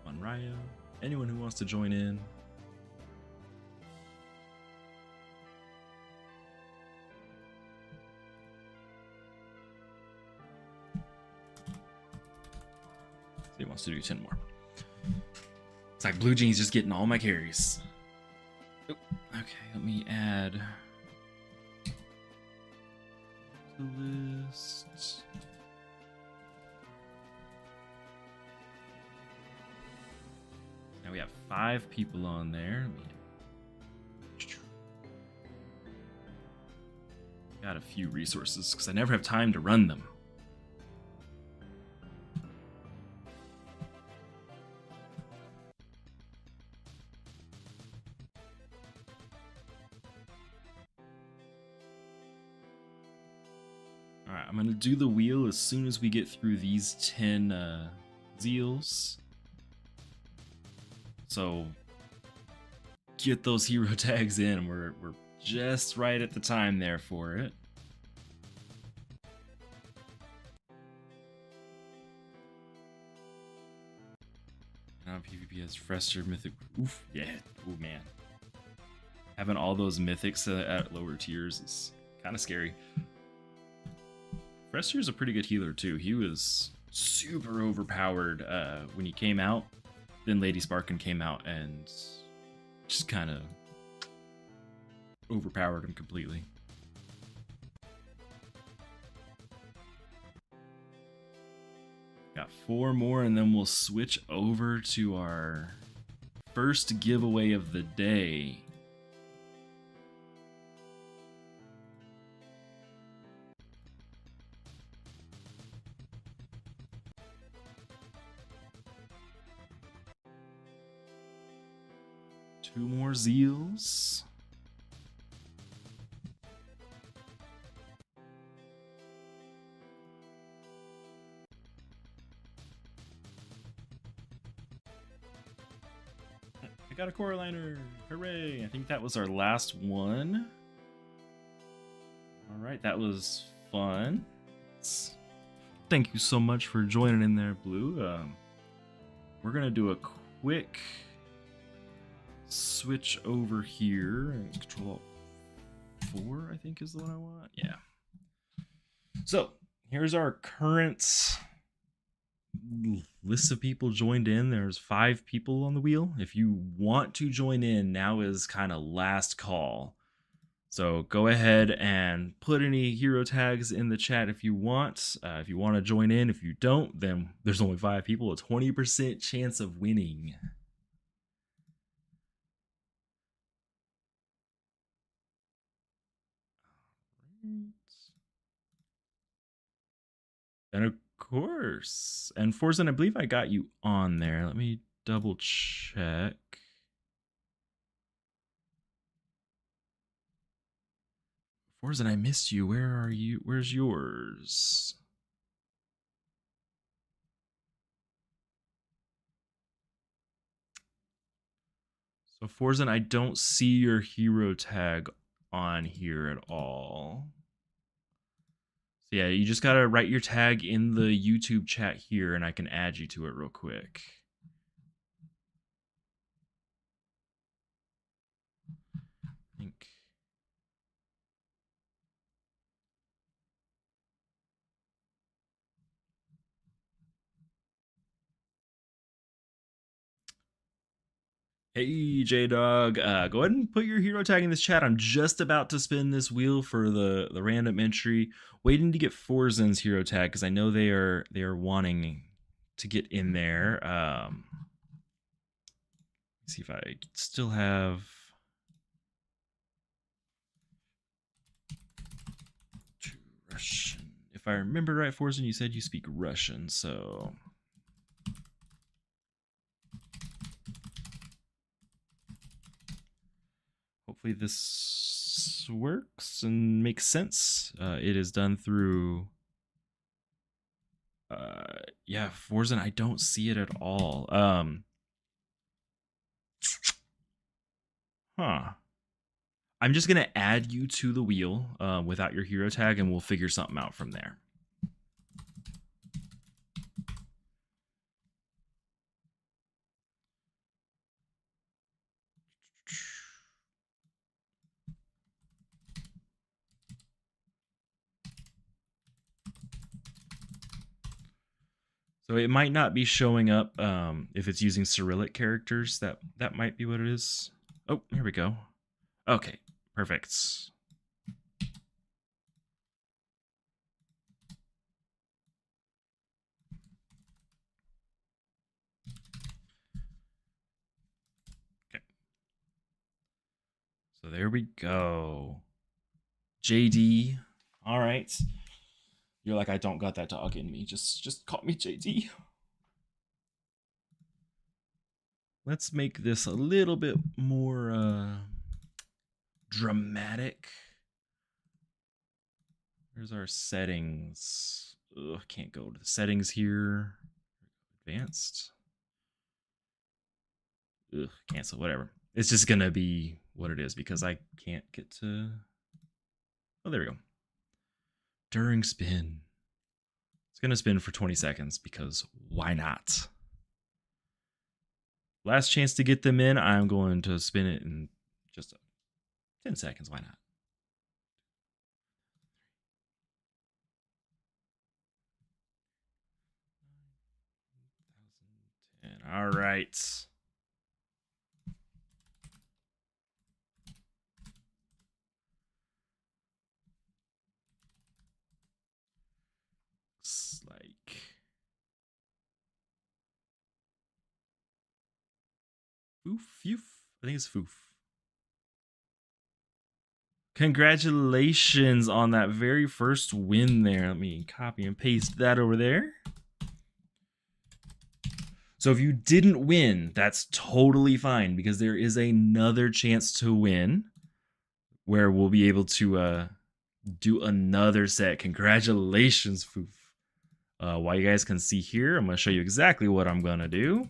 Munraya. Anyone who wants to join in. He wants to do 10 more. It's like Blue Jean's just getting all my carries. Oh, okay, let me add to the list. Now we have 5 people on there. Got a few resources because I never have time to run them. Alright, I'm gonna do the wheel as soon as we get through these 10 Zeals. So get those hero tags in. We're just right at the time there for it. Now PvP has Frester, Mythic. Oof, yeah. Oh man. Having all those mythics at lower tiers is kind of scary. Frester is a pretty good healer too. He was super overpowered when he came out. Then Lady Sparkin came out and just kind of overpowered him completely. Got 4 more and then we'll switch over to our first giveaway of the day. Two more Zeals. I got a Coraliner! Hooray! I think that was our last one. Alright, that was fun. Thank you so much for joining in there, Blue. We're gonna do a quick switch over here and Control 4, I think is the one I want. Yeah. So here's our current list of people joined in. There's 5 people on the wheel. If you want to join in, now is kind of last call. So go ahead and put any hero tags in the chat if you want. If you want to join in. If you don't, then there's only 5 people. A 20% chance of winning. And of course, and Forzen, I believe I got you on there. Let me double check. Forzen, I missed you. Where are you? Where's yours? So Forzen, I don't see your hero tag on here at all. So yeah, you just gotta write your tag in the YouTube chat here, and I can add you to it real quick. I think. Hey, J-Dog, go ahead and put your hero tag in this chat. I'm just about to spin this wheel for the random entry, waiting to get Forzen's hero tag because I know they are wanting to get in there. Let's see if I still have Russian. If I remember right, Forzen, you said you speak Russian, so hopefully this works and makes sense. It is done through yeah, Forzen, I don't see it at all. Huh. I'm just gonna add you to the wheel without your hero tag, and we'll figure something out from there. So it might not be showing up if it's using Cyrillic characters. That might be what it is. Oh, here we go. Okay, perfect. Okay. So there we go. JD. All right. You're like, I don't got that dog in me. Just call me JD. Let's make this a little bit more dramatic. Where's our settings? Ugh, can't go to the settings here. Advanced. Ugh, cancel, whatever. It's just gonna be what it is because I can't get to. Oh, there we go. During spin. It's gonna spin for 20 seconds because why not? Last chance to get them in. I'm going to spin it in just 10 seconds. Why not? All right. Looks like Foof, Foof. I think it's Foof. Congratulations on that very first win there. Let me copy and paste that over there. So if you didn't win, that's totally fine because there is another chance to win where we'll be able to do another set. Congratulations, Foof. While you guys can see here, I'm going to show you exactly what I'm going to do.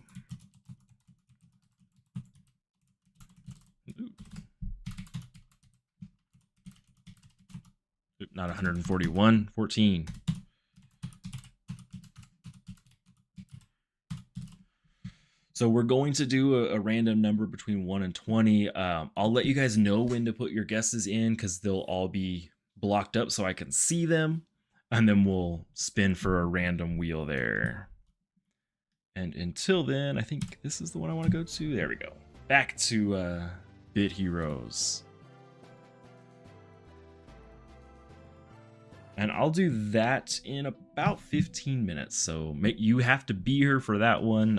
Not 141, 14. So we're going to do a random number between 1 and 20. I'll let you guys know when to put your guesses in because they'll all be blocked up so I can see them. And then we'll spin for a random wheel there. And until then, I think this is the one I want to go to. There we go. Back to Bit Heroes. And I'll do that in about 15 minutes. So you have to be here for that one.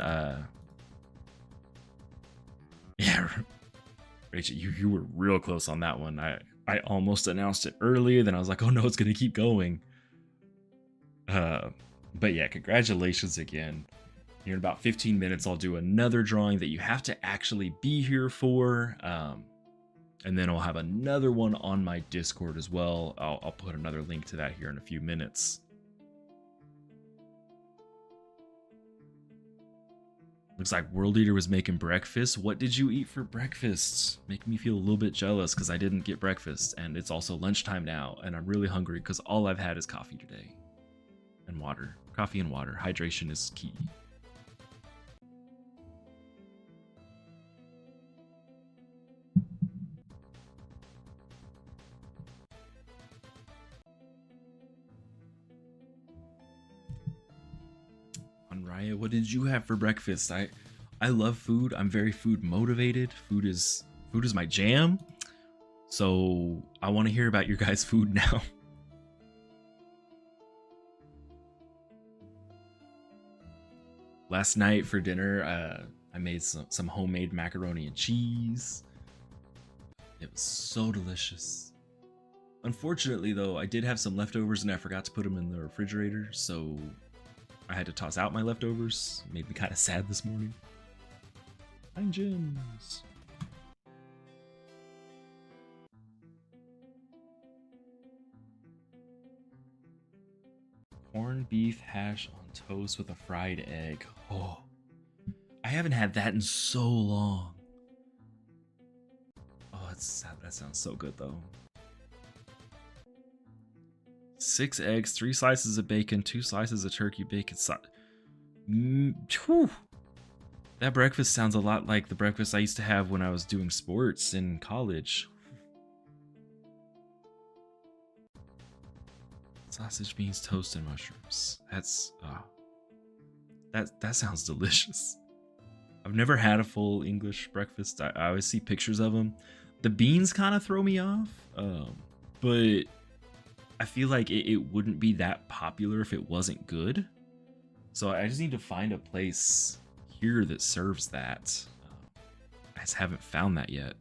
Yeah, Rachel, you were real close on that one. I almost announced it earlier, then I was like, oh no, it's gonna keep going. But yeah, congratulations again. Here in about 15 minutes, I'll do another drawing that you have to actually be here for. And then I'll have another one on my Discord as well. I'll put another link to that here in a few minutes. Looks like World Eater was making breakfast. What did you eat for breakfast? Make me feel a little bit jealous because I didn't get breakfast, and it's also lunchtime now, and I'm really hungry because all I've had is coffee today. And water. Coffee and water. Hydration is key. Raya, what did you have for breakfast? I love food. I'm very food motivated. Food is my jam. So I want to hear about your guys' food now. Last night for dinner, I made some homemade macaroni and cheese. It was so delicious. Unfortunately, though, I did have some leftovers and I forgot to put them in the refrigerator, so I had to toss out my leftovers. Made me kind of sad this morning. 9 gems. Corned beef hash on toast with a fried egg. Oh, I haven't had that in so long. Oh, that sounds so good though. 6 eggs, 3 slices of bacon, 2 slices of turkey bacon. That breakfast sounds a lot like the breakfast I used to have when I was doing sports in college. Sausage, beans, toast, and mushrooms. That sounds delicious. I've never had a full English breakfast. I always see pictures of them. The beans kind of throw me off, but I feel like it wouldn't be that popular if it wasn't good. So I just need to find a place here that serves that. I just haven't found that yet.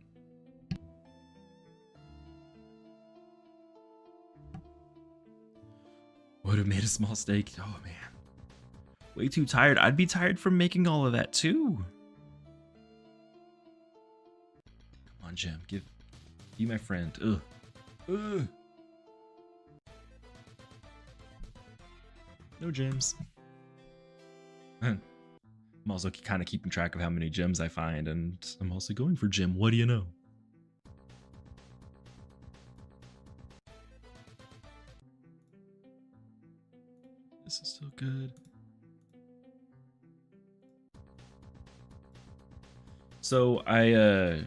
Would have made a small steak. Oh man. Way too tired. I'd be tired from making all of that too. Come on, Jim. Be my friend. Ugh. Ugh. No gems. I'm also kind of keeping track of how many gems I find, and I'm also going for gem. What do you know? This is still good. So I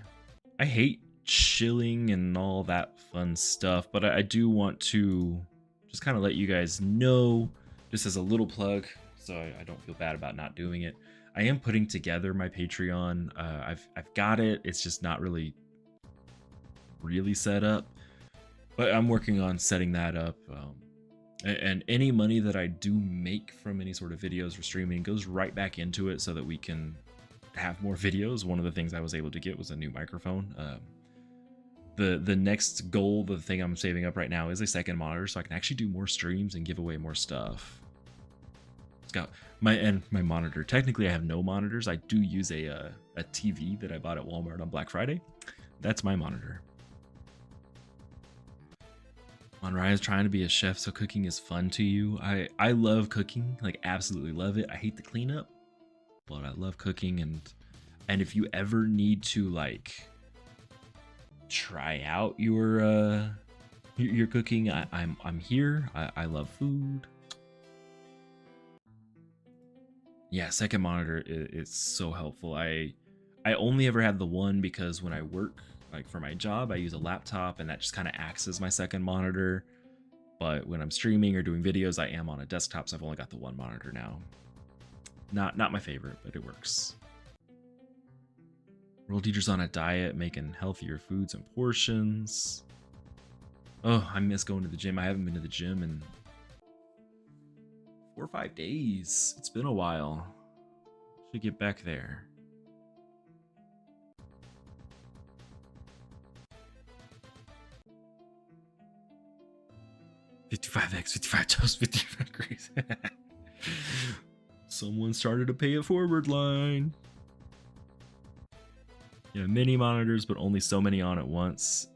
hate chilling and all that fun stuff, but I do want to just kind of let you guys know, just as a little plug, so I don't feel bad about not doing it. I am putting together my Patreon. I've got it. It's just not really set up, but I'm working on setting that up. And any money that I do make from any sort of videos or streaming goes right back into it so that we can have more videos. One of the things I was able to get was a new microphone. The next goal, the thing I'm saving up right now, is a second monitor so I can actually do more streams and give away more stuff. It's got my monitor. Technically, I have no monitors. I do use a TV that I bought at Walmart on Black Friday. That's my monitor. Monraya's trying to be a chef, so cooking is fun to you. I love cooking, like absolutely love it. I hate the cleanup, but I love cooking, and if you ever need to like try out your cooking, I'm here. I love food. Yeah, second monitor is so helpful. I only ever had the one because when I work, like for my job, I use a laptop and that just kind of acts as my second monitor. But when I'm streaming or doing videos, I am on a desktop, so I've only got the one monitor now. Not my favorite, but it works. World Eater's on a diet, making healthier foods and portions. Oh, I miss going to the gym. I haven't been to the gym in 4 or 5 days. It's been a while. Should get back there. $55 eggs, 55 toast, 55 grease. Someone started a pay it forward line. Yeah, mini monitors, but only so many on at once.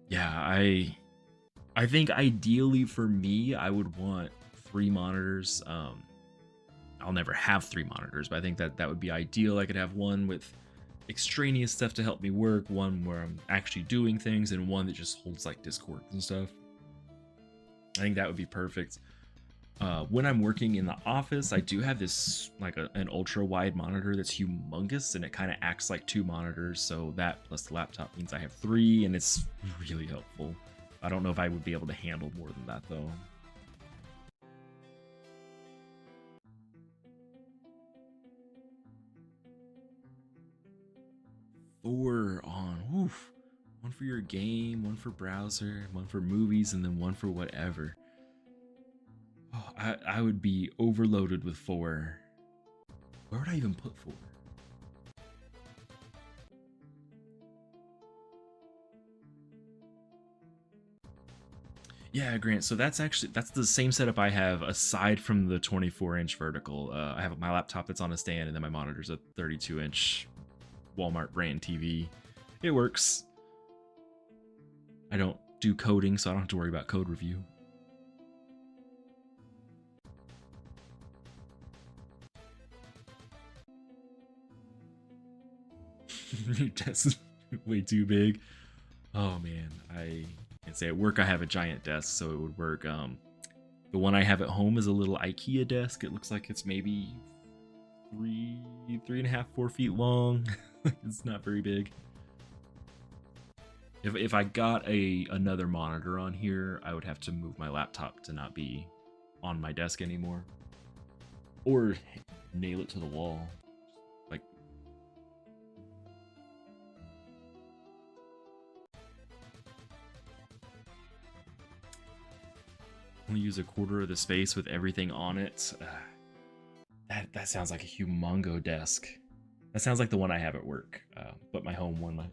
Yeah, I think ideally for me, I would want 3 monitors. I'll never have 3 monitors, but I think that that would be ideal. I could have one with extraneous stuff to help me work, one where I'm actually doing things, and one that just holds like Discord and stuff. I think that would be perfect. When I'm working in the office, I do have this like an ultra wide monitor that's humongous, and it kind of acts like 2 monitors. So that plus the laptop means I have 3, and it's really helpful. I don't know if I would be able to handle more than that though. Four on. Oof. One for your game, one for browser, one for movies, and then one for whatever. Oh, I would be overloaded with 4. Where would I even put 4? Yeah, Grant. So that's the same setup I have aside from the 24-inch vertical. I have my laptop that's on a stand, and then my monitor's a 32-inch Walmart brand TV. It works. I don't do coding, so I don't have to worry about code review. Your desk is way too big. Oh man, I can say at work I have a giant desk, so it would work. The one I have at home is a little IKEA desk. It looks like it's maybe 3.5, 4 feet long. It's not very big. If I got another monitor on here, I would have to move my laptop to not be on my desk anymore, or nail it to the wall. Like, only use a quarter of the space with everything on it. That sounds like a humongo desk. That sounds like the one I have at work, but my home one, my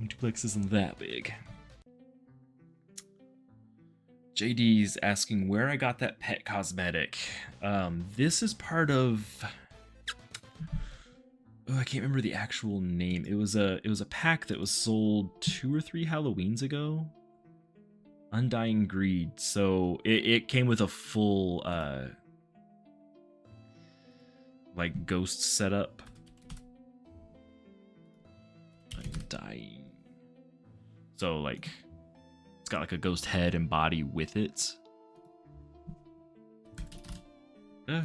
duplex isn't that big. JD's asking where I got that pet cosmetic. This is part of. Oh, I can't remember the actual name. It was a pack that was sold 2 or 3 Halloweens ago. Undying Greed. So it came with a full like ghost setup. Undying. So like it's got like a ghost head and body with it.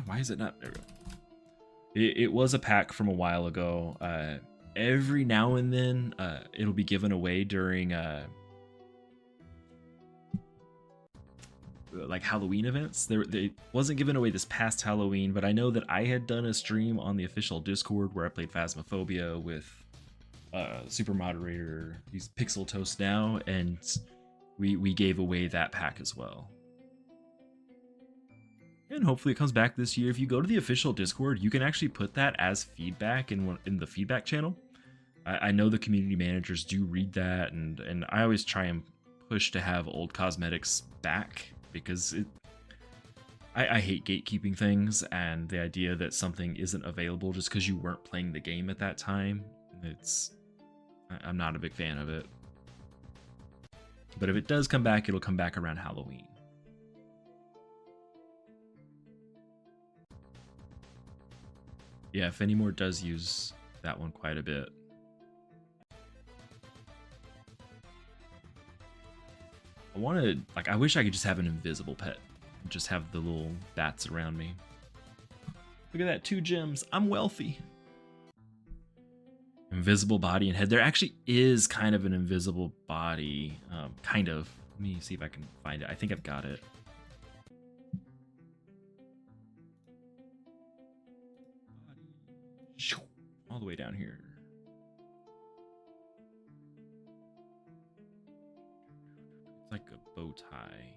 Why is it not? There we go. It was a pack from a while ago. Every now and then it'll be given away during like Halloween events. It wasn't given away this past Halloween, but I know that I had done a stream on the official Discord where I played Phasmophobia with super moderator, he's Pixel Toast now, and we gave away that pack as well. And hopefully it comes back this year. If you go to the official Discord, you can actually put that as feedback in the feedback channel. I know the community managers do read that, and I always try and push to have old cosmetics back, because I hate gatekeeping things, and the idea that something isn't available just because you weren't playing the game at that time, I'm not a big fan of it. But if it does come back, it'll come back around Halloween. Yeah, Fenimore does use that one quite a bit. I wish I could just have an invisible pet. Just have the little bats around me. Look at that, 2 gems. I'm wealthy. Invisible body and head. There actually is kind of an invisible body. Kind of. Let me see if I can find it. I think I've got it. All the way down here. It's like a bow tie.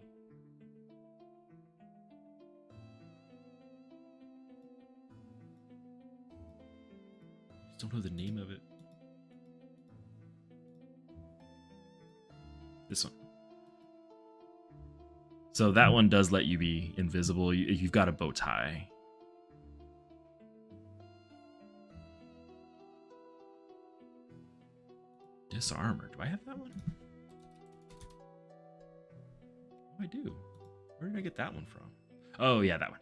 Just don't know the name of it. This one. So that one does let you be invisible. You've got a bow tie. Disarmor. Do I have that one? Oh, I do. Where did I get that one from? Oh, yeah, that one.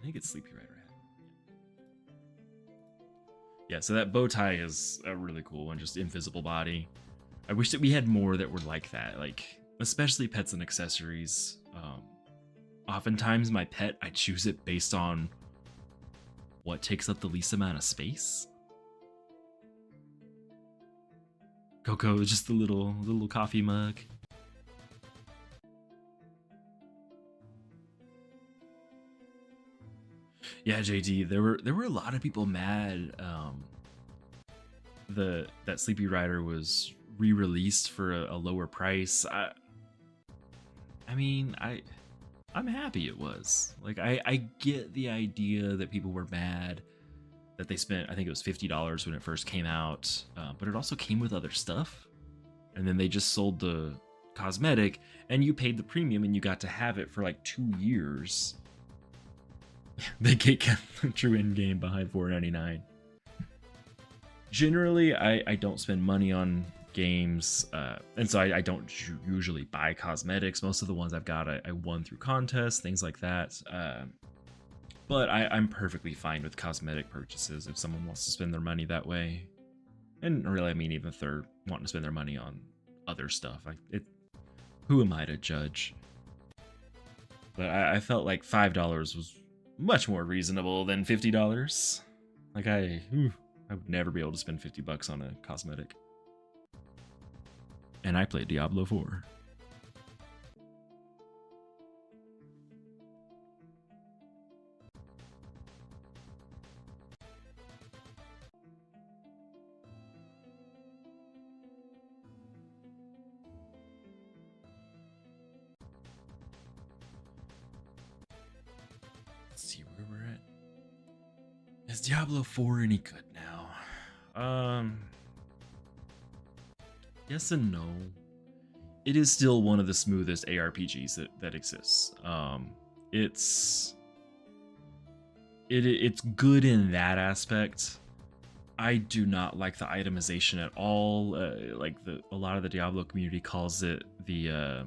think it's Sleepy Rider hat. Yeah, so that bow tie is a really cool one, just invisible body. I wish that we had more that were like that, like especially pets and accessories. Oftentimes my pet, I choose it based on what takes up the least amount of space. Coco, just the little coffee mug. Yeah, JD, there were a lot of people mad that Sleepy Rider was re-released for a lower price. I mean, I'm happy it was. Like I get the idea that people were mad that they spent, I think it was $50 when it first came out, but it also came with other stuff. And then they just sold the cosmetic and you paid the premium and you got to have it for like 2 years. They get the true end game behind $4.99. Generally, I don't spend money on games, and so I don't usually buy cosmetics. Most of the ones I've got I won through contests, things like that. But I'm perfectly fine with cosmetic purchases if someone wants to spend their money that way. And really, I mean, even if they're wanting to spend their money on other stuff, who am I to judge? But I felt like $5 was much more reasonable than $50. Like I would never be able to spend $50 on a cosmetic. And I played Diablo 4. Let's see where we're at. Is Diablo 4 any good now? Yes and no. It is still one of the smoothest ARPGs that exists. It's good in that aspect. I do not like the itemization at all. Like a lot of the Diablo community calls it the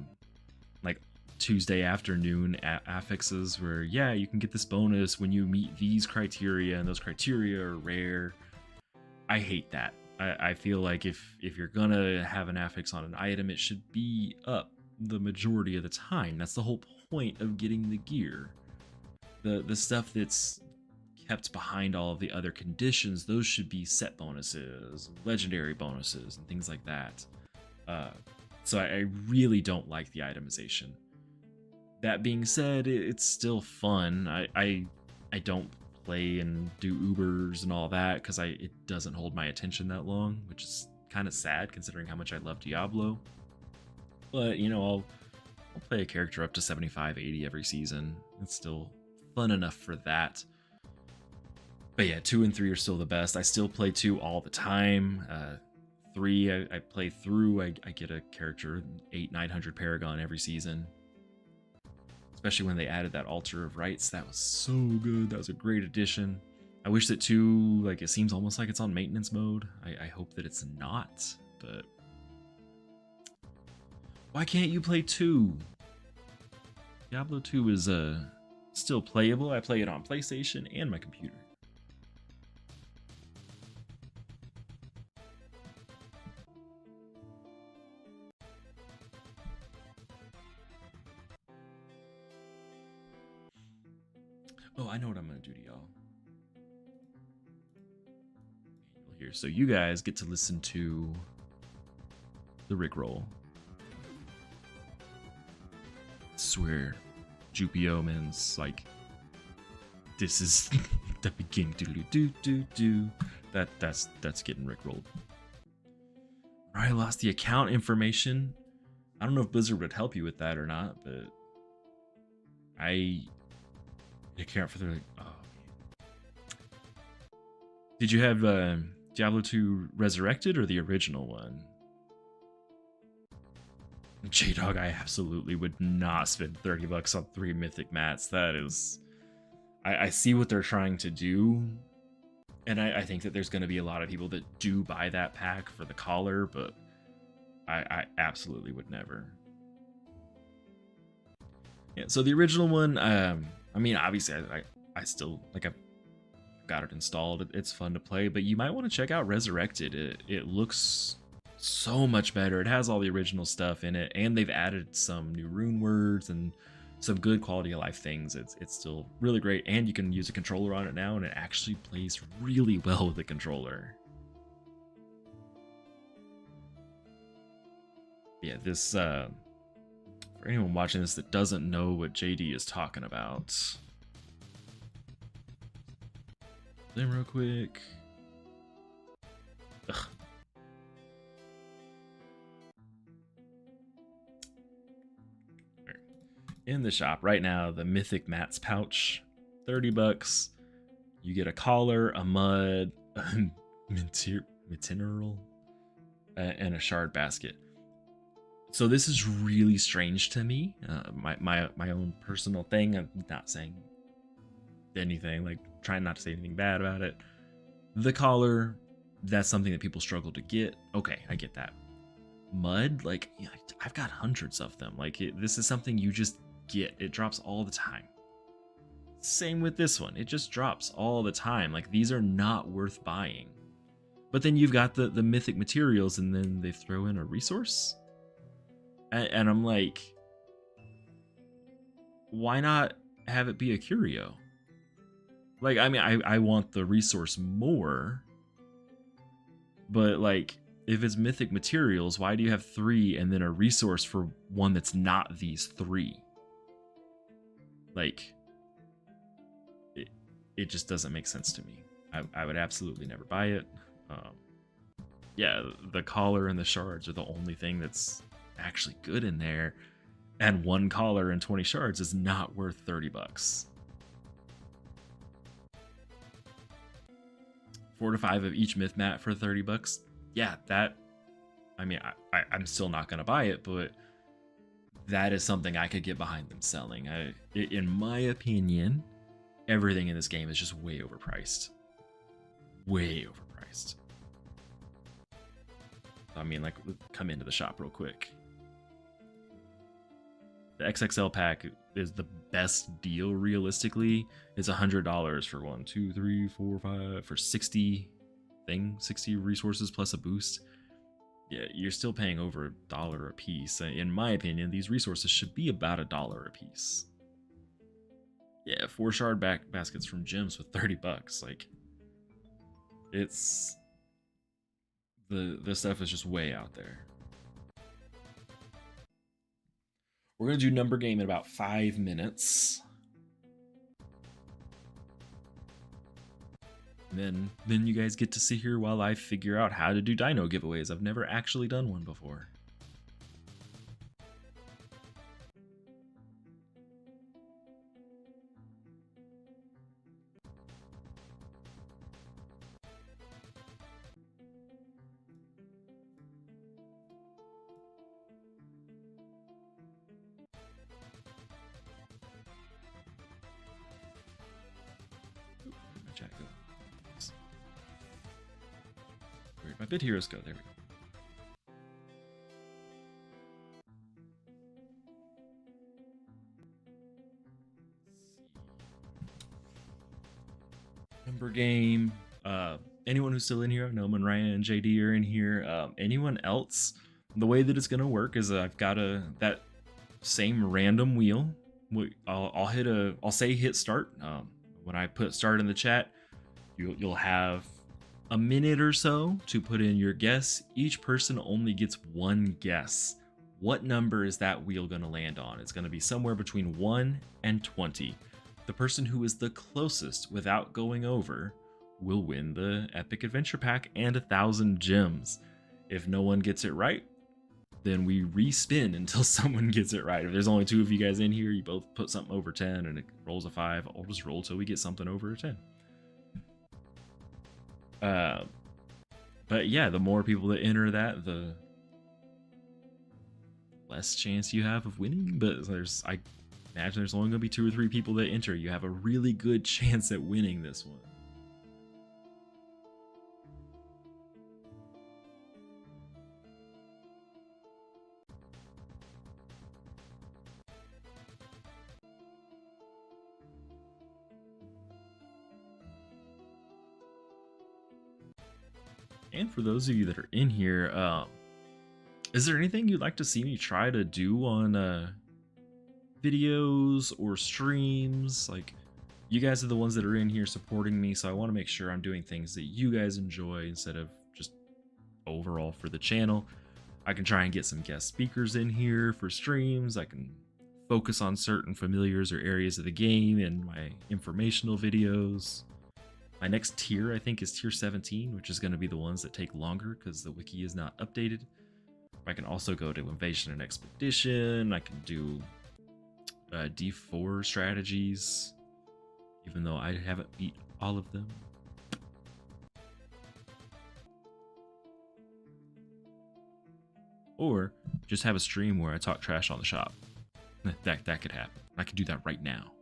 like Tuesday afternoon affixes, where yeah, you can get this bonus when you meet these criteria, and those criteria are rare. I hate that. I feel like if you're gonna have an affix on an item, it should be up the majority of the time. That's the whole point of getting the gear. The stuff that's kept behind all of the other conditions, those should be set bonuses, legendary bonuses, and things like that. So I really don't like the itemization. That being said, it's still fun. I don't play and do Ubers and all that because it doesn't hold my attention that long, which is kind of sad considering how much I love Diablo. But you know, I'll play a character up to 75, 80 every season. It's still fun enough for that. But yeah, 2 and 3 are still the best. I still play 2 all the time. 3 I play through. I get a character 800-900 Paragon every season. Especially when they added that Altar of Rights. That was so good. That was a great addition. I wish that 2, like, it seems almost like it's on maintenance mode. I hope that it's not, but why can't you play 2? Diablo 2 is still playable. I play it on PlayStation and my computer. Oh, I know what I'm gonna do to y'all. Here, so you guys get to listen to the Rickroll. I swear, Jupio man's like, this is the beginning. That's getting Rickrolled. I lost the account information. I don't know if Blizzard would help you with that or not, but I can't for the. Oh. Did you have Diablo 2 Resurrected or the original one? J-Dog, I absolutely would not spend $30 on 3 mythic mats. That is, I see what they're trying to do, and I think that there's going to be a lot of people that do buy that pack for the collar, but I absolutely would never. Yeah, so the original one, I mean, obviously, I still like I've got it installed. It's fun to play, but you might want to check out Resurrected. It looks so much better. It has all the original stuff in it, and they've added some new rune words and some good quality of life things. It's still really great, and you can use a controller on it now, and it actually plays really well with the controller. Yeah, this for anyone watching this that doesn't know what JD is talking about, then real quick. Ugh. In the shop right now, the Mythic Mats pouch, $30. You get a collar, a mud, a mineral, and a shard basket. So this is really strange to me. My own personal thing. I'm not saying anything, like trying not to say anything bad about it. The collar, that's something that people struggle to get. Okay, I get that. Mud, like I've got hundreds of them. Like this is something you just get. It drops all the time. Same with this one. It just drops all the time. Like these are not worth buying. But then you've got the mythic materials, and then they throw in a resource. And I'm like, why not have it be a curio? Like, I mean, I want the resource more, but like, if it's mythic materials, why do you have 3 and then a resource for one that's not these 3? Like, it just doesn't make sense to me. I would absolutely never buy it. Yeah, the collar and the shards are the only thing that's actually good in there, and 1 collar and 20 shards is not worth $30. 4 to 5 of each myth mat for $30. Yeah, that, I mean, I'm still not gonna buy it, but that is something I could get behind them selling. In my opinion, everything in this game is just way overpriced. Way overpriced. I mean, like, come into the shop real quick. The XXL pack is the best deal realistically. It's $100 for 1, 2, 3, 4, 5 for 60 resources plus a boost. Yeah, you're still paying over $1 a piece. In my opinion, these resources should be about $1 a piece. Yeah, 4 shard baskets from gyms with $30. Like, it's the stuff is just way out there. We're gonna do number game in about 5 minutes. And then you guys get to sit here while I figure out how to do dino giveaways. I've never actually done one before. Where'd my bit heroes go? There we go. Number game. Anyone who's still in here, I know Ryan and JD are in here. Anyone else? The way that it's gonna work is I've got that same random wheel. I'll say hit start. When I put start in the chat, you'll have a minute or so to put in your guess. Each person only gets 1 guess. What number is that wheel going to land on? It's going to be somewhere between 1 and 20. The person who is the closest without going over will win the Epic Adventure Pack and 1,000 gems. If no one gets it right, then we respin until someone gets it right. If there's only 2 of you guys in here, you both put something over 10 and it rolls a 5, I'll just roll till we get something over a 10. But yeah, the more people that enter that, the less chance you have of winning. But I imagine there's only gonna be 2 or 3 people that enter. You have a really good chance at winning this one. And for those of you that are in here, is there anything you'd like to see me try to do on videos or streams? Like, you guys are the ones that are in here supporting me, so I want to make sure I'm doing things that you guys enjoy instead of just overall for the channel. I can try and get some guest speakers in here for streams. I can focus on certain familiars or areas of the game in my informational videos. My next tier, I think, is tier 17, which is going to be the ones that take longer because the wiki is not updated. I can also go to Invasion and Expedition. I can do D4 strategies, even though I haven't beat all of them. Or just have a stream where I talk trash on the shop. That could happen. I could do that right now.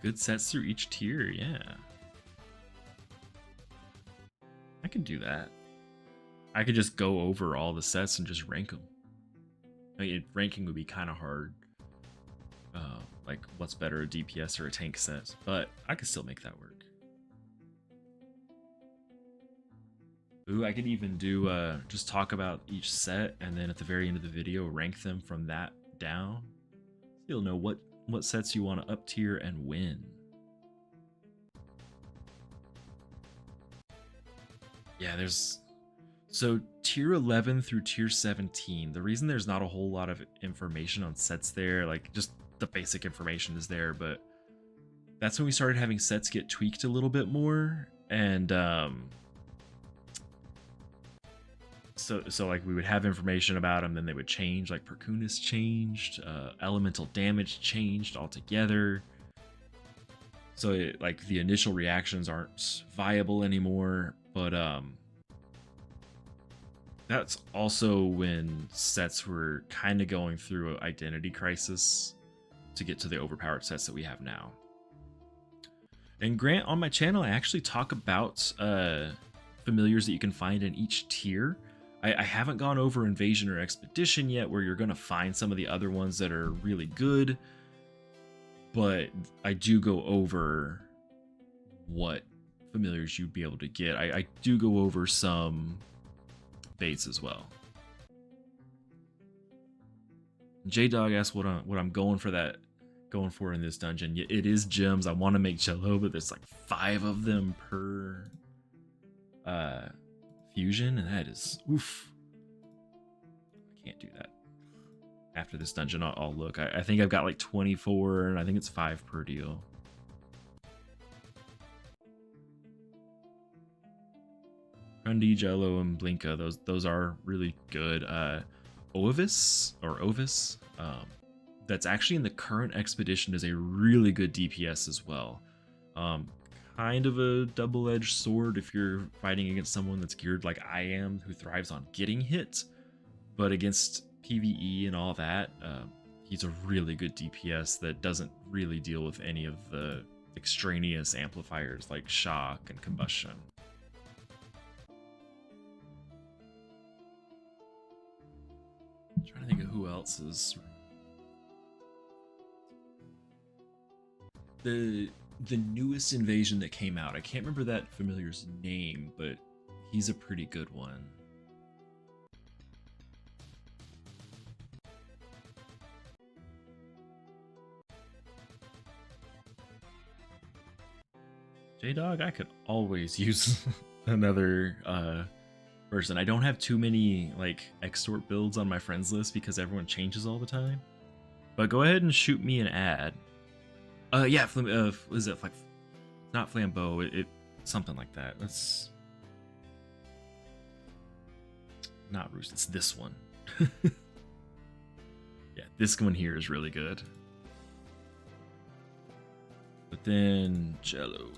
Good sets through each tier, yeah. I can do that. I could just go over all the sets and just rank them. I mean, ranking would be kind of hard. Like, what's better, a DPS or a tank set? But I could still make that work. Ooh, I could even do, just talk about each set, and then at the very end of the video, rank them from that down. You'll know what sets you want to up tier and when. Yeah, so tier 11 through tier 17. The reason there's not a whole lot of information on sets there, like just the basic information is there, but that's when we started having sets get tweaked a little bit more. And so like we would have information about them, then they would change. Like Perkunas changed, elemental damage changed altogether. So like the initial reactions aren't viable anymore, but that's also when sets were kind of going through an identity crisis to get to the overpowered sets that we have now. And Grant, on my channel, I actually talk about familiars that you can find in each tier. I haven't gone over Invasion or Expedition yet, where you're going to find some of the other ones that are really good, but I do go over what familiars you'd be able to get. I do go over some baits as well. J-Dog asked what I'm going for in this dungeon. It is gems. I want to make Jello, but there's like 5 of them per fusion, and that is oof. I can't do that. After this dungeon, I'll look. I think I've got like 24, and I think it's 5 per deal. Grundy, Jello, and Blinka, those are really good. Ovis, that's actually in the current expedition, is a really good DPS as well. Kind of a double-edged sword if you're fighting against someone that's geared like I am, who thrives on getting hit, but against PvE and all that, he's a really good DPS that doesn't really deal with any of the extraneous amplifiers like shock and combustion. I'm trying to think of who else is the newest invasion that came out. I can't remember that familiar's name, but he's a pretty good one. J-Dog, I could always use another person. I don't have too many like extort builds on my friends list because everyone changes all the time. But go ahead and shoot me an ad. Yeah, is it like not Flambeau? It something like that. That's not Roost. It's this one. Yeah, this one here is really good. But then Jello.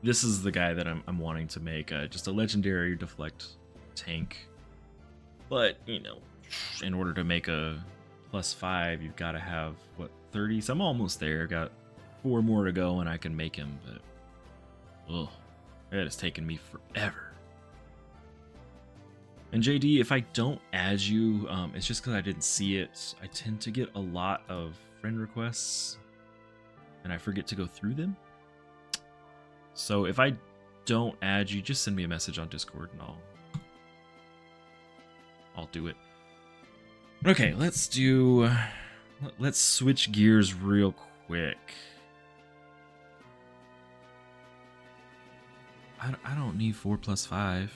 this is the guy that I'm wanting to make just a legendary deflect tank. But, you know, in order to make a +5, you've got to have, what, 30? So I'm almost there. Got 4 more to go and I can make him, but ugh, it has taken me forever. And JD, if I don't add you, it's just because I didn't see it. I tend to get a lot of friend requests and I forget to go through them. So if I don't add you, just send me a message on Discord and I'll do it. Okay, let's switch gears real quick. I don't need 4 + 5.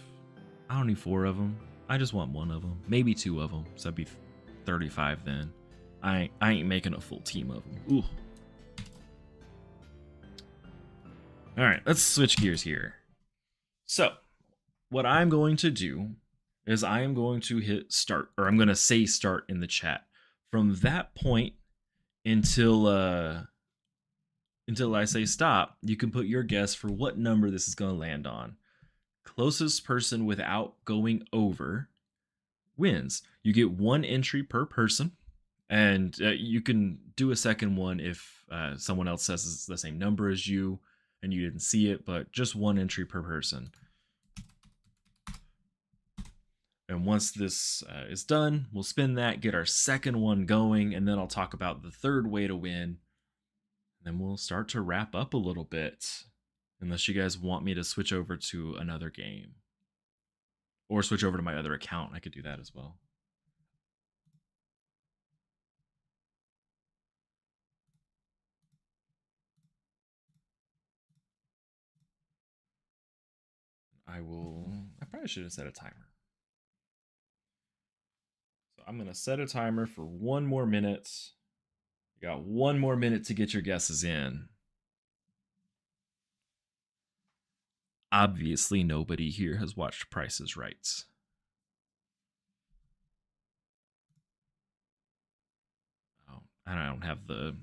I don't need 4 of them. I just want 1 of them, maybe 2 of them. So that'd be 35 then. I ain't making a full team of them. Ooh. All right, let's switch gears here. So, what I'm going to do is I am going to hit start, or I'm going to say start in the chat. From that point until I say stop, you can put your guess for what number this is going to land on. Closest person without going over wins. You get 1 entry per person, and you can do a second one if someone else says it's the same number as you and you didn't see it, but just 1 entry per person. And once this is done, we'll spin that, get our second one going, and then I'll talk about the third way to win. And then we'll start to wrap up a little bit, unless you guys want me to switch over to another game. Or switch over to my other account. I could do that as well. I probably should have set a timer. So I'm going to set a timer for 1 more minute. You got 1 more minute to get your guesses in. Obviously, nobody here has watched Price is Right. Oh, I don't have the...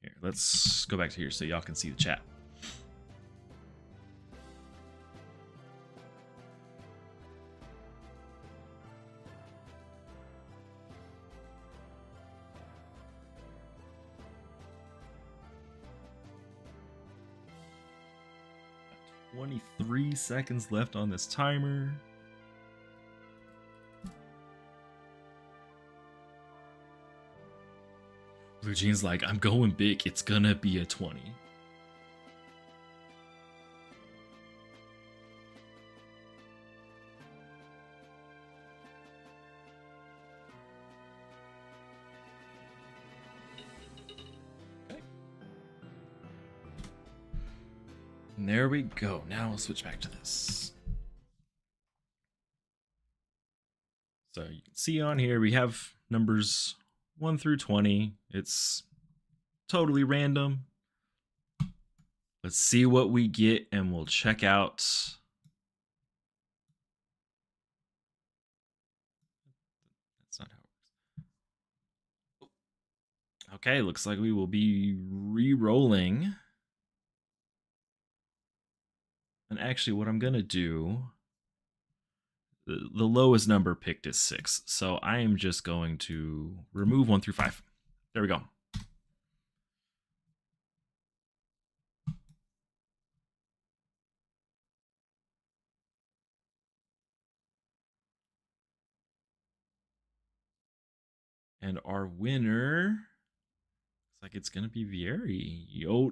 Here, let's go back to here so y'all can see the chat. Got 23 seconds left on this timer. Blue Jean's like, I'm going big. It's gonna be a 20. Okay. And there we go. Now we'll switch back to this. So you can see on here we have numbers 1 through 20. It's totally random. Let's see what we get and we'll check out. That's not how it works. Okay, looks like we will be re-rolling. And actually what I'm gonna do, the lowest number picked is 6. So I am just going to remove 1 through 5. There we go. And our winner looks like it's gonna be Vieri. Yo,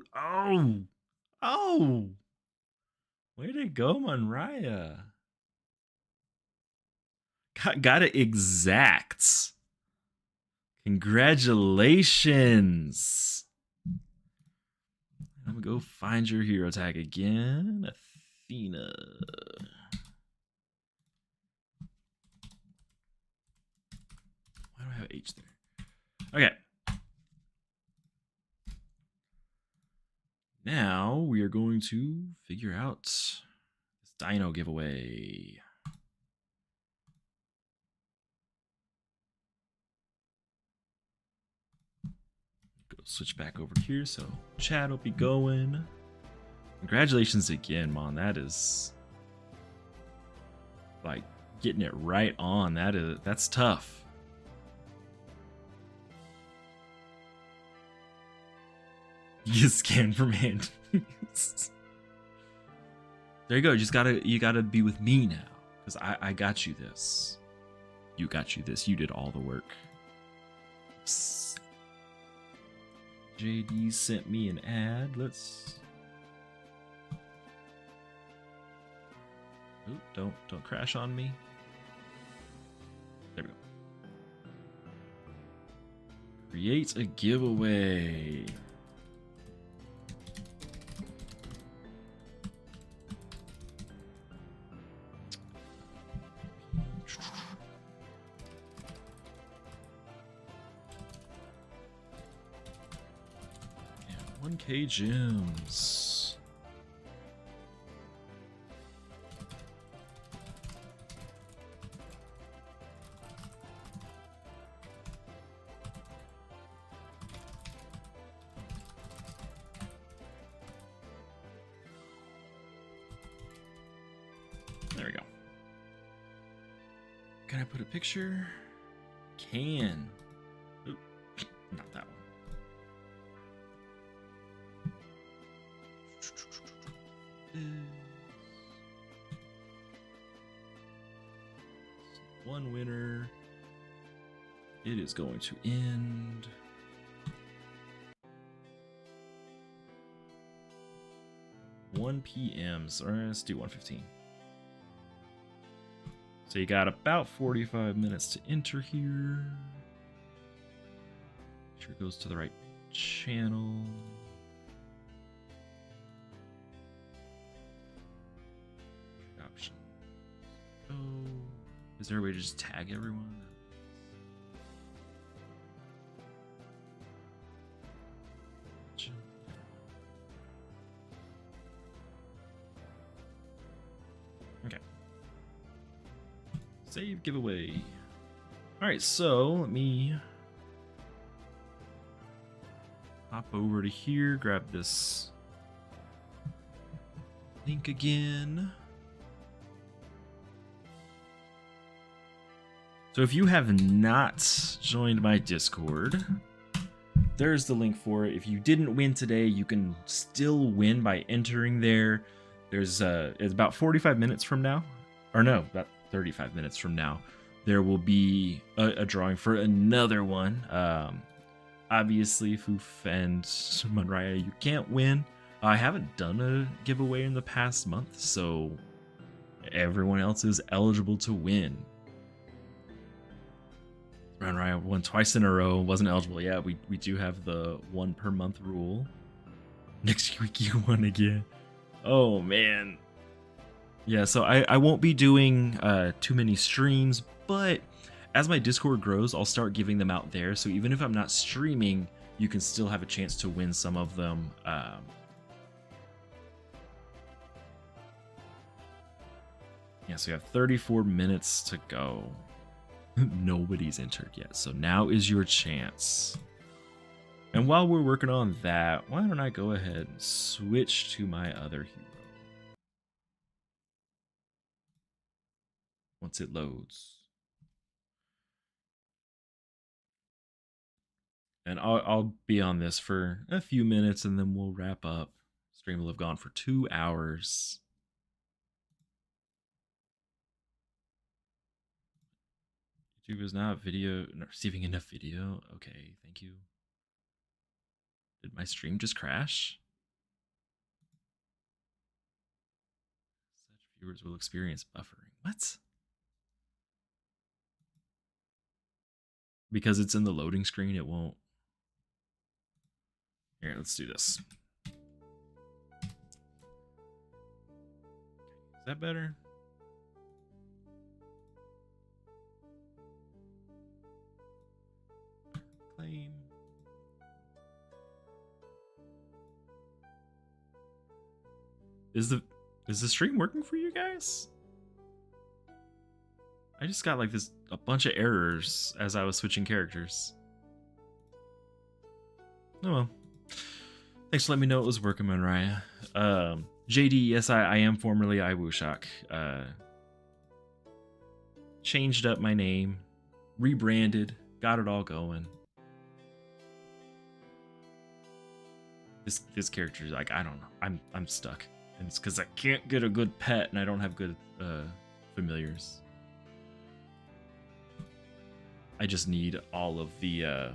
oh, way to go, Manraya. Got it exact. Congratulations. I'm gonna go find your hero tag again. Athena. Why do I have H there? Okay. Now we are going to figure out this dino giveaway. Go switch back over here so chat will be going. Congratulations again, Mon. That is like getting it right on. That's tough. You scan from hand. There you go. You gotta be with me now, because I got you this. You got you this. You did all the work. JD sent me an ad. Let's. Ooh, don't crash on me. There we go. Create a giveaway. Yeah, 1K gems. There we go. Can I put a picture? Can. Oop, not that one. One winner. It is going to end. $1 p.m. So let's do 1:15. So you got about 45 minutes to enter here. Make sure it goes to the right channel. Option. Oh, is there a way to just tag everyone? Okay. Save giveaway. All right, so let me hop over to here, grab this link again. So if you have not joined my Discord, there's the link for it. If you didn't win today, you can still win by entering there. There's it's about 45 minutes from now, or no, about 35 minutes from now, there will be a drawing for another one. Obviously, Foof and Munraya, you can't win. I haven't done a giveaway in the past month, so everyone else is eligible to win. Munraya won twice in a row, wasn't eligible. Yeah, we do have the 1 per month rule. Next week you won again. Oh man. Yeah, so I won't be doing too many streams, but as my Discord grows, I'll start giving them out there. So even if I'm not streaming, you can still have a chance to win some of them. Yeah, so you have 34 minutes to go. Nobody's entered yet, so now is your chance. And while we're working on that, why don't I go ahead and switch to my other hero once it loads. And I'll be on this for a few minutes and then we'll wrap up. Stream will have gone for 2 hours. YouTube is now not receiving enough video. Okay, thank you. Did my stream just crash? Such viewers will experience buffering. What? Because it's in the loading screen, it won't. Here, let's do this. Is that better? Claim. Is the stream working for you guys? I just got like a bunch of errors as I was switching characters. Oh well. Thanks for letting me know it was working, Monraya. JD, yes, I am formerly iWushok. Changed up my name, rebranded, got it all going. This character is like, I don't know. I'm stuck. And it's because I can't get a good pet and I don't have good familiars. I just need all of the oh.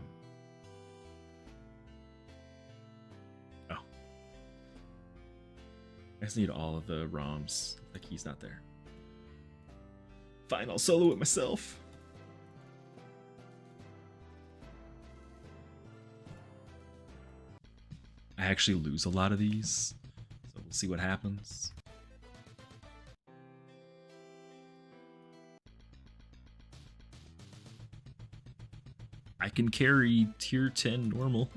I just need all of the ROMs. Like he's not there. Fine, I'll solo it myself. I actually lose a lot of these, so we'll see what happens. I can carry tier 10 normal.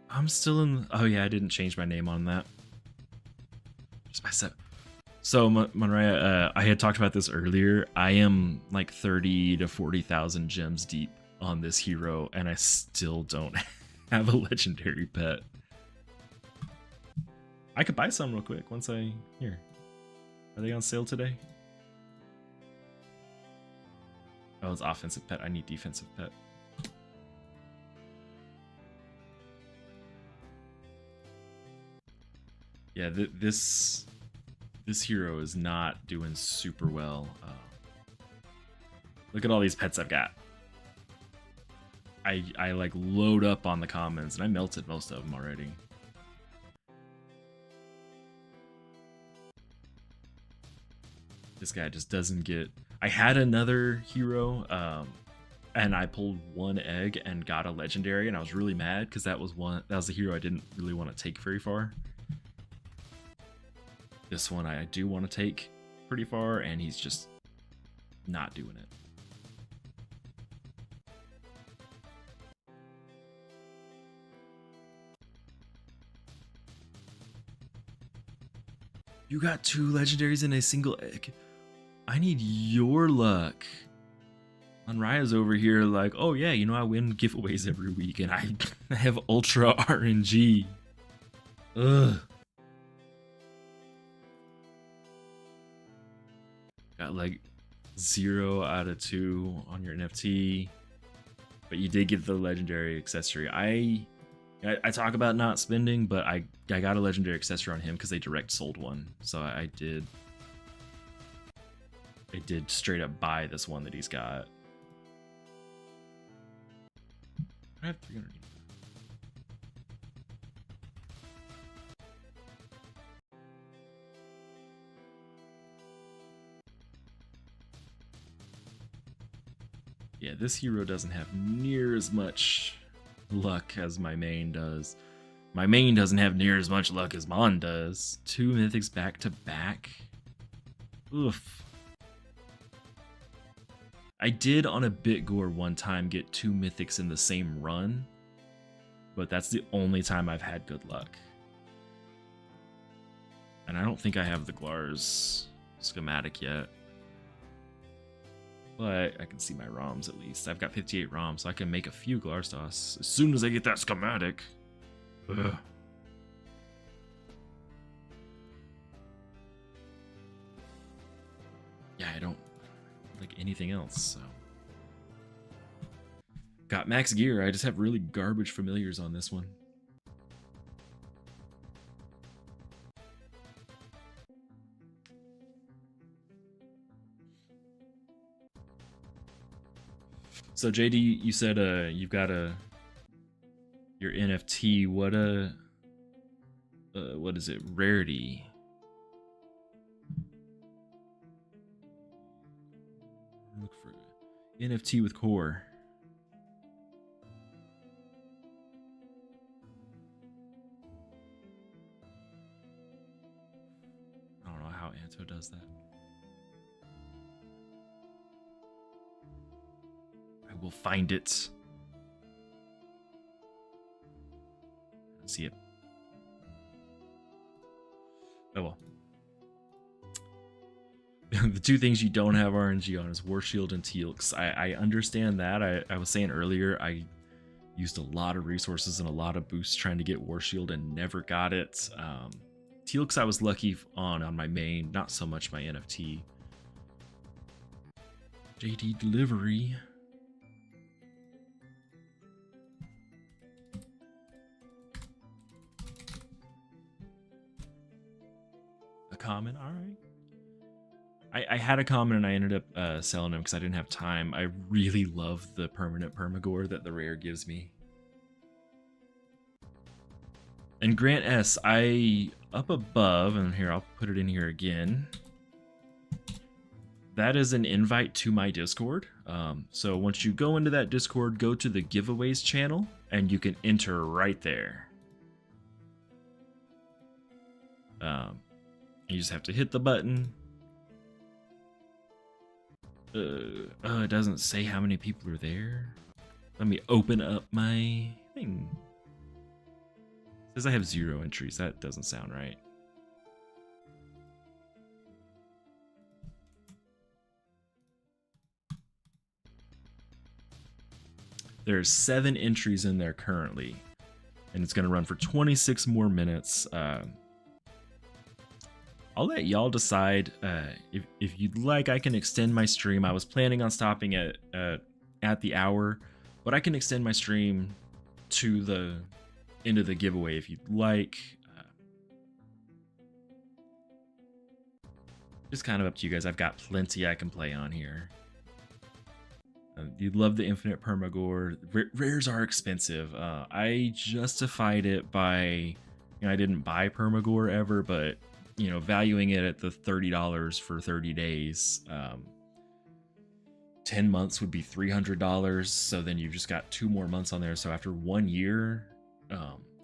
I'm still in. Oh yeah, I didn't change my name on that. Just by set. So Monraya, I had talked about this earlier. I am like 30 to 40,000 gems deep on this hero, and I still don't have a legendary pet. I could buy some real quick once I here. Are they on sale today? Oh, it's offensive pet. I need defensive pet. Yeah, this hero is not doing super well. Look at all these pets I've got. I like load up on the commons, and I melted most of them already. This guy just doesn't get. I had another hero, and I pulled one egg and got a legendary, and I was really mad because that was the hero I didn't really want to take very far. This one I do want to take pretty far, and he's just not doing it. You got 2 legendaries in a single egg. I need your luck. Monraya's over here like, oh yeah, you know I win giveaways every week, and I have ultra RNG. Ugh. Got like 0 out of 2 on your NFT, but you did get the legendary accessory. I talk about not spending, but I got a legendary accessory on him because they direct sold one, so I did straight up buy this one that he's got. I have 300. Yeah, this hero doesn't have near as much luck as my main does. My main doesn't have near as much luck as Mon does. 2 mythics back to back. Oof. I did on a Bitgore one time get 2 mythics in the same run, but that's the only time I've had good luck. And I don't think I have the Glar's schematic yet. But I can see my ROMs at least. I've got 58 ROMs, so I can make a few Glarstos as soon as I get that schematic. Ugh. Yeah, I don't like anything else, so. Got max gear, I just have really garbage familiars on this one. So JD, you said you've got your NFT. What is it? Rarity. Look for NFT with core. I don't know how Anto does that. I will find it. See it. Oh well. the two things you don't have RNG on is Warshield and Teal'c. I understand that. I was saying earlier, I used a lot of resources and a lot of boosts trying to get Warshield and never got it. Teal'c I was lucky on my main, not so much my NFT. JD delivery. A common, all right. I had a common and I ended up selling him because I didn't have time. I really love the permanent Permagore that the rare gives me. And Grant S, I up above, and here I'll put it in here again. That is an invite to my Discord. So once you go into that Discord, go to the giveaways channel and you can enter right there. You just have to hit the button. It doesn't say how many people are there. Let me open up my thing. It says I have 0 entries. That doesn't sound right. There's 7 entries in there currently, and it's going to run for 26 more minutes. I'll let y'all decide. If you'd like, I can extend my stream. I was planning on stopping at the hour, but I can extend my stream to the end of the giveaway if you'd like. Just kind of up to you guys. I've got plenty I can play on here. You'd love the infinite Permagore. Rares are expensive. I justified it by, I didn't buy Permagore ever, but valuing it at the $30 for 30 days. 10 months would be $300. So then you've just got 2 more months on there. So after 1 year,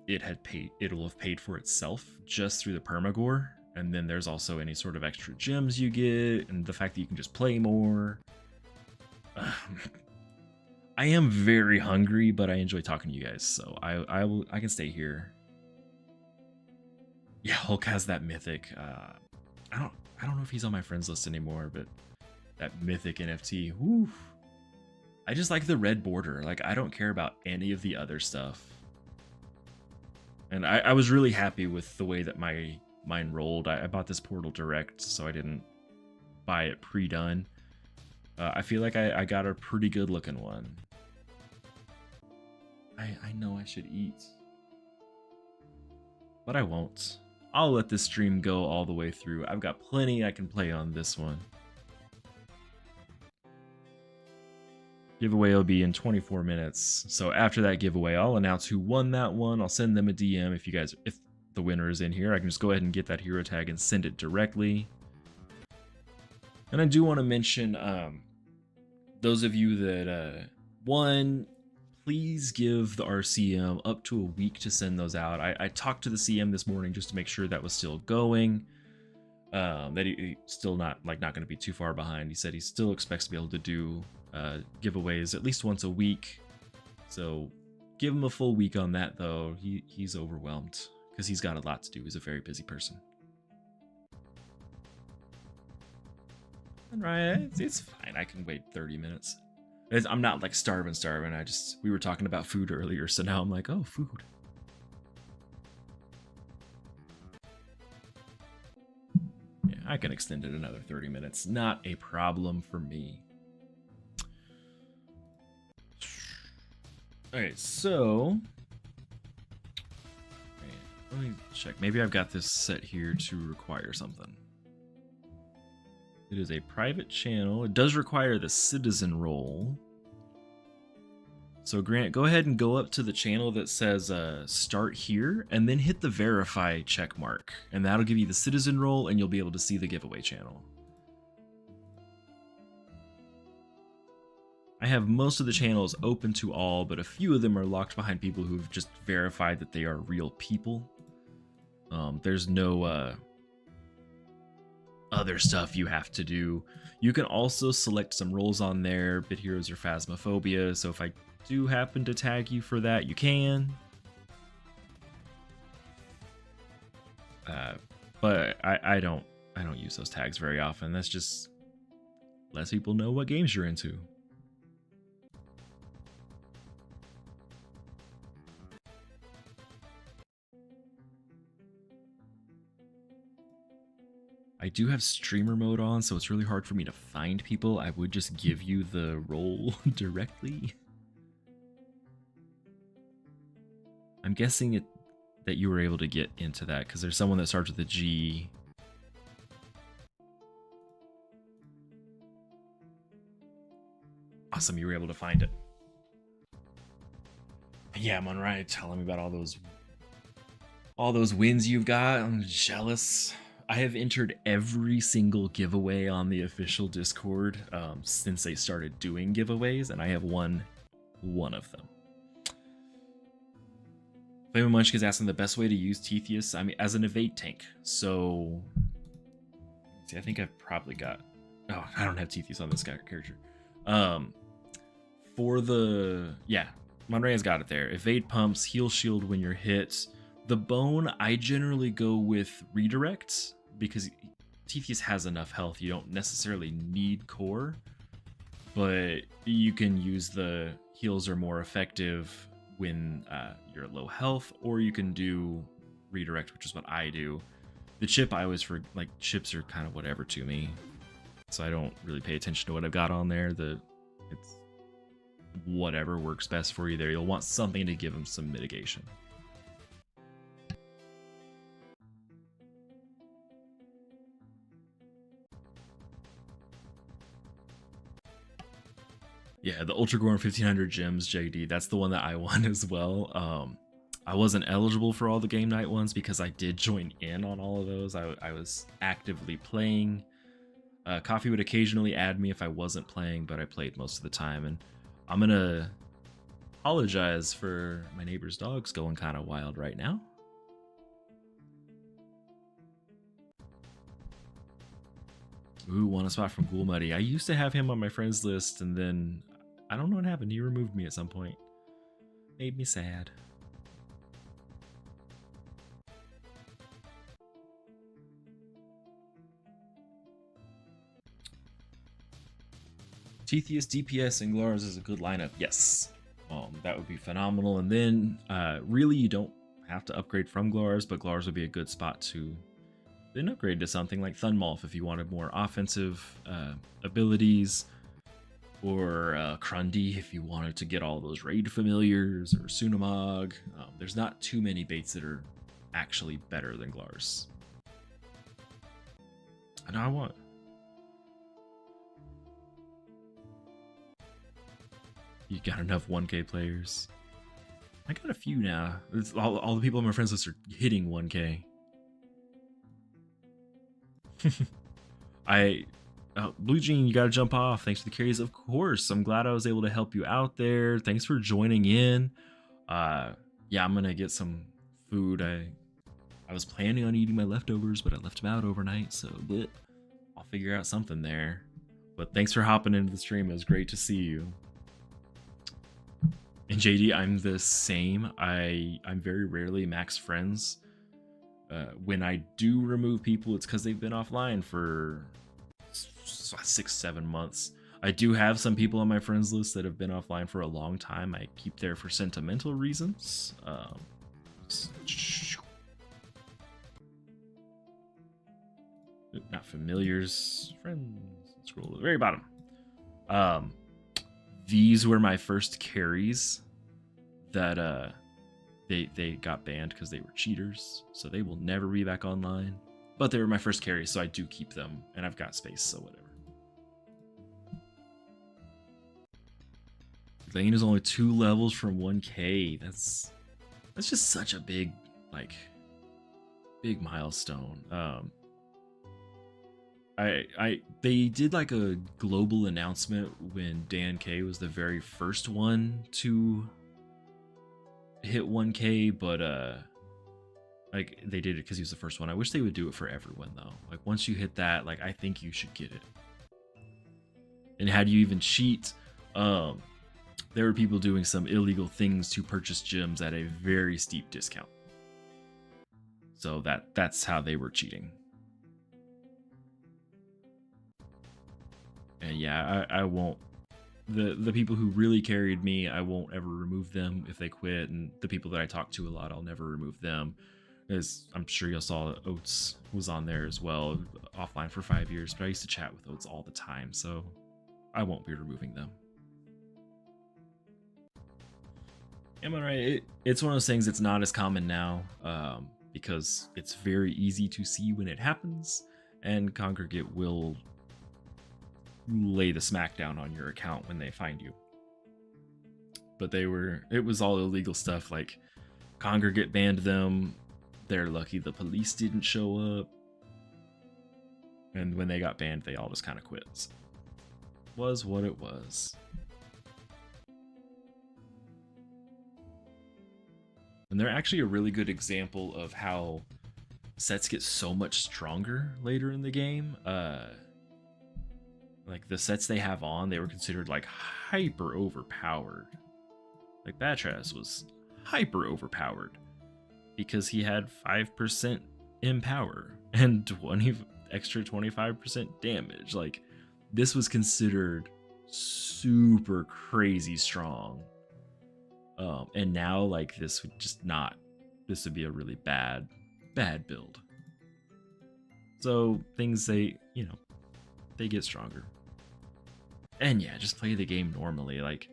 it'll have paid for itself just through the Permagore. And then there's also any sort of extra gems you get, and the fact that you can just play more. I am very hungry, but I enjoy talking to you guys, so I can stay here. Yeah, Hulk has that mythic. I don't know if he's on my friends list anymore, but that mythic NFT. Whew. I just like the red border. Like, I don't care about any of the other stuff. And I was really happy with the way that mine rolled. I bought this Portal Direct, so I didn't buy it pre-done. I feel like I got a pretty good looking one. I know I should eat, but I won't. I'll let this stream go all the way through. I've got plenty I can play on this one. Giveaway will be in 24 minutes. So after that giveaway, I'll announce who won that one. I'll send them a DM. If the winner is in here, I can just go ahead and get that hero tag and send it directly. And I do want to mention those of you that won, please give the RCM up to a week to send those out. I talked to the CM this morning just to make sure that was still going. That he's still not going to be too far behind. He said he still expects to be able to do giveaways at least once a week. So give him a full week on that, though. He's overwhelmed because he's got a lot to do. He's a very busy person. Right, it's fine. I can wait 30 minutes. I'm not like starving. We were talking about food earlier, so now I'm like, oh, food. Yeah, I can extend it another 30 minutes. Not a problem for me. Alright, so let me check. Maybe I've got this set here to require something. It is a private channel. It does require the citizen role. So Grant, go ahead and go up to the channel that says start here, and then hit the verify check mark. And that'll give you the citizen role, and you'll be able to see the giveaway channel. I have most of the channels open to all, but a few of them are locked behind people who've just verified that they are real people. There's no other stuff you have to do. You can also select some roles on there, Bit Heroes or Phasmophobia, so if I do happen to tag you for that, you can. But I don't use those tags very often. That's just less people know what games you're into. I do have streamer mode on, so it's really hard for me to find people. I would just give you the role directly. I'm guessing that you were able to get into that because there's someone that starts with a G. Awesome, you were able to find it. Yeah, Monrai, telling me about all those wins you've got. I'm jealous. I have entered every single giveaway on the official Discord since they started doing giveaways, and I have won one of them. Flame Munchkin is asking the best way to use Tetheus. I mean, as an evade tank. So, see, I think I've probably got. Oh, I don't have Tetheus on this guy character. For the Monray's got it there. Evade pumps, heal shield when you're hit. The bone, I generally go with redirect because Tetheus has enough health. You don't necessarily need core, but you can use the heals are more effective when you're at low health, or you can do redirect, which is what I do. The chip, I always like chips are kind of whatever to me, so I don't really pay attention to what I've got on there. It's whatever works best for you there. You'll want something to give them some mitigation. Yeah, the Ultra Gorn 1500 gems, JD. That's the one that I won as well. I wasn't eligible for all the game night ones because I did join in on all of those. I was actively playing. Coffee would occasionally add me if I wasn't playing, but I played most of the time. And I'm gonna apologize for my neighbor's dogs going kind of wild right now. Ooh, won a spot from Ghoul Muddy. I used to have him on my friends list, and then I don't know what happened. He removed me at some point. Made me sad. Tetheus, DPS, and Glars is a good lineup. Yes. That would be phenomenal. And then really you don't have to upgrade from Glars, but Glars would be a good spot to then upgrade to something like Thunmolf if you wanted more offensive abilities, or Krundy if you wanted to get all those raid familiars, or Sunamog. There's not too many baits that are actually better than Glars. And I want. You got enough 1K players. I got a few now. All the people on my friends list are hitting 1K. Blue Jean, you gotta jump off. Thanks for the carries, of course. I'm glad I was able to help you out there. Thanks for joining in. Yeah, I'm gonna get some food. I was planning on eating my leftovers, but I left them out overnight, so I'll figure out something there. But thanks for hopping into the stream. It was great to see you. And JD, I'm the same. I'm very rarely max friends. When I do remove people, it's because they've been offline for 6-7 months. I do have some people on my friends list that have been offline for a long time. I keep there for sentimental reasons. Not familiars, friends. Scroll to the very bottom. These were my first carries that they got banned because they were cheaters, so they will never be back online. But they were my first carries, so I do keep them, and I've got space, so whatever. Lane is only 2 levels from 1K. That's just such a big milestone. They did like a global announcement when Dan K was the very first one to hit 1K, but like they did it because he was the first one. I wish they would do it for everyone though. Like once you hit that, like I think you should get it. And how do you even cheat? There were people doing some illegal things to purchase gems at a very steep discount. So that's how they were cheating. Yeah, I won't. The people who really carried me, I won't ever remove them if they quit, and the people that I talk to a lot, I'll never remove them. As I'm sure you saw, Oates was on there as well, offline for 5 years, but I used to chat with Oates all the time, so I won't be removing them. Am I right? It's one of those things that's not as common now, because it's very easy to see when it happens, and Congregate will lay the smackdown on your account when they find you. But it was all illegal stuff. Like, Congregate banned them. They're lucky the police didn't show up. And when they got banned, they all just kind of quit. So, was what it was. And they're actually a really good example of how sets get so much stronger later in the game. Like, the sets they have on, they were considered like hyper overpowered. Like, Batraz was hyper overpowered because he had 5% empower and 20 extra 25% damage. Like, this was considered super crazy strong. And now, like, this would be a really bad build. So things they get stronger. And yeah, just play the game normally. Like,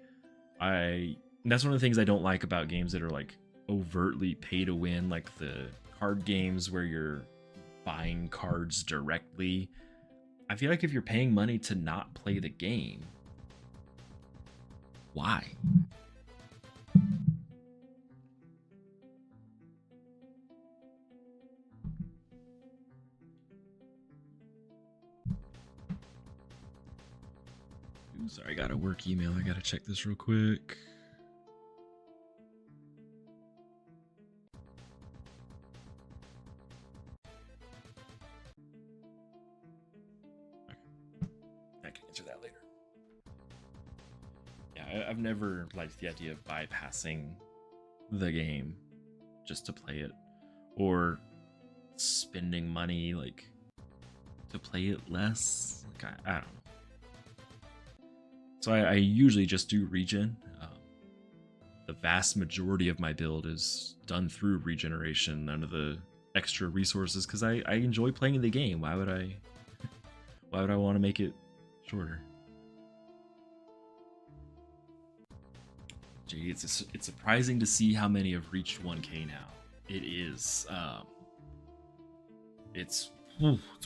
that's one of the things I don't like about games that are like overtly pay to win, like the card games where you're buying cards directly. I feel like if you're paying money to not play the game, why? Ooh, sorry, I got a work email. I gotta check this real quick. I can answer that later. Yeah, I've never liked the idea of bypassing the game just to play it, or spending money like to play it less. Like, I don't know. So I usually just do regen. The vast majority of my build is done through regeneration, none of the extra resources, because I enjoy playing the game. Why would I want to make it shorter? Gee, it's surprising to see how many have reached 1K now. It is. It's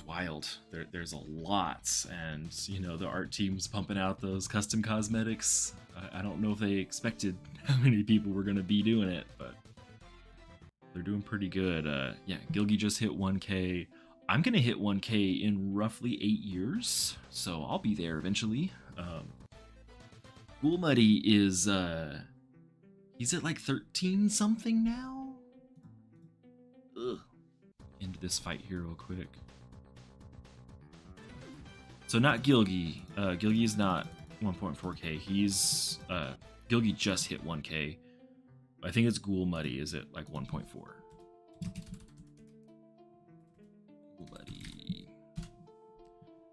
wild. There's a lot, and the art team's pumping out those custom cosmetics. I don't know if they expected how many people were gonna be doing it, but they're doing pretty good. Yeah, Gilgy just hit 1K. I'm gonna hit 1K in roughly 8 years, so I'll be there eventually. Ghoul Muddy is he's at like 13 something now. Ugh. Into this fight here real quick. So not Gilgy. Gilgy is not 1.4K. He's Gilgy just hit 1K. I think it's Ghoul Muddy is at like 1.4. Ghoul Muddy.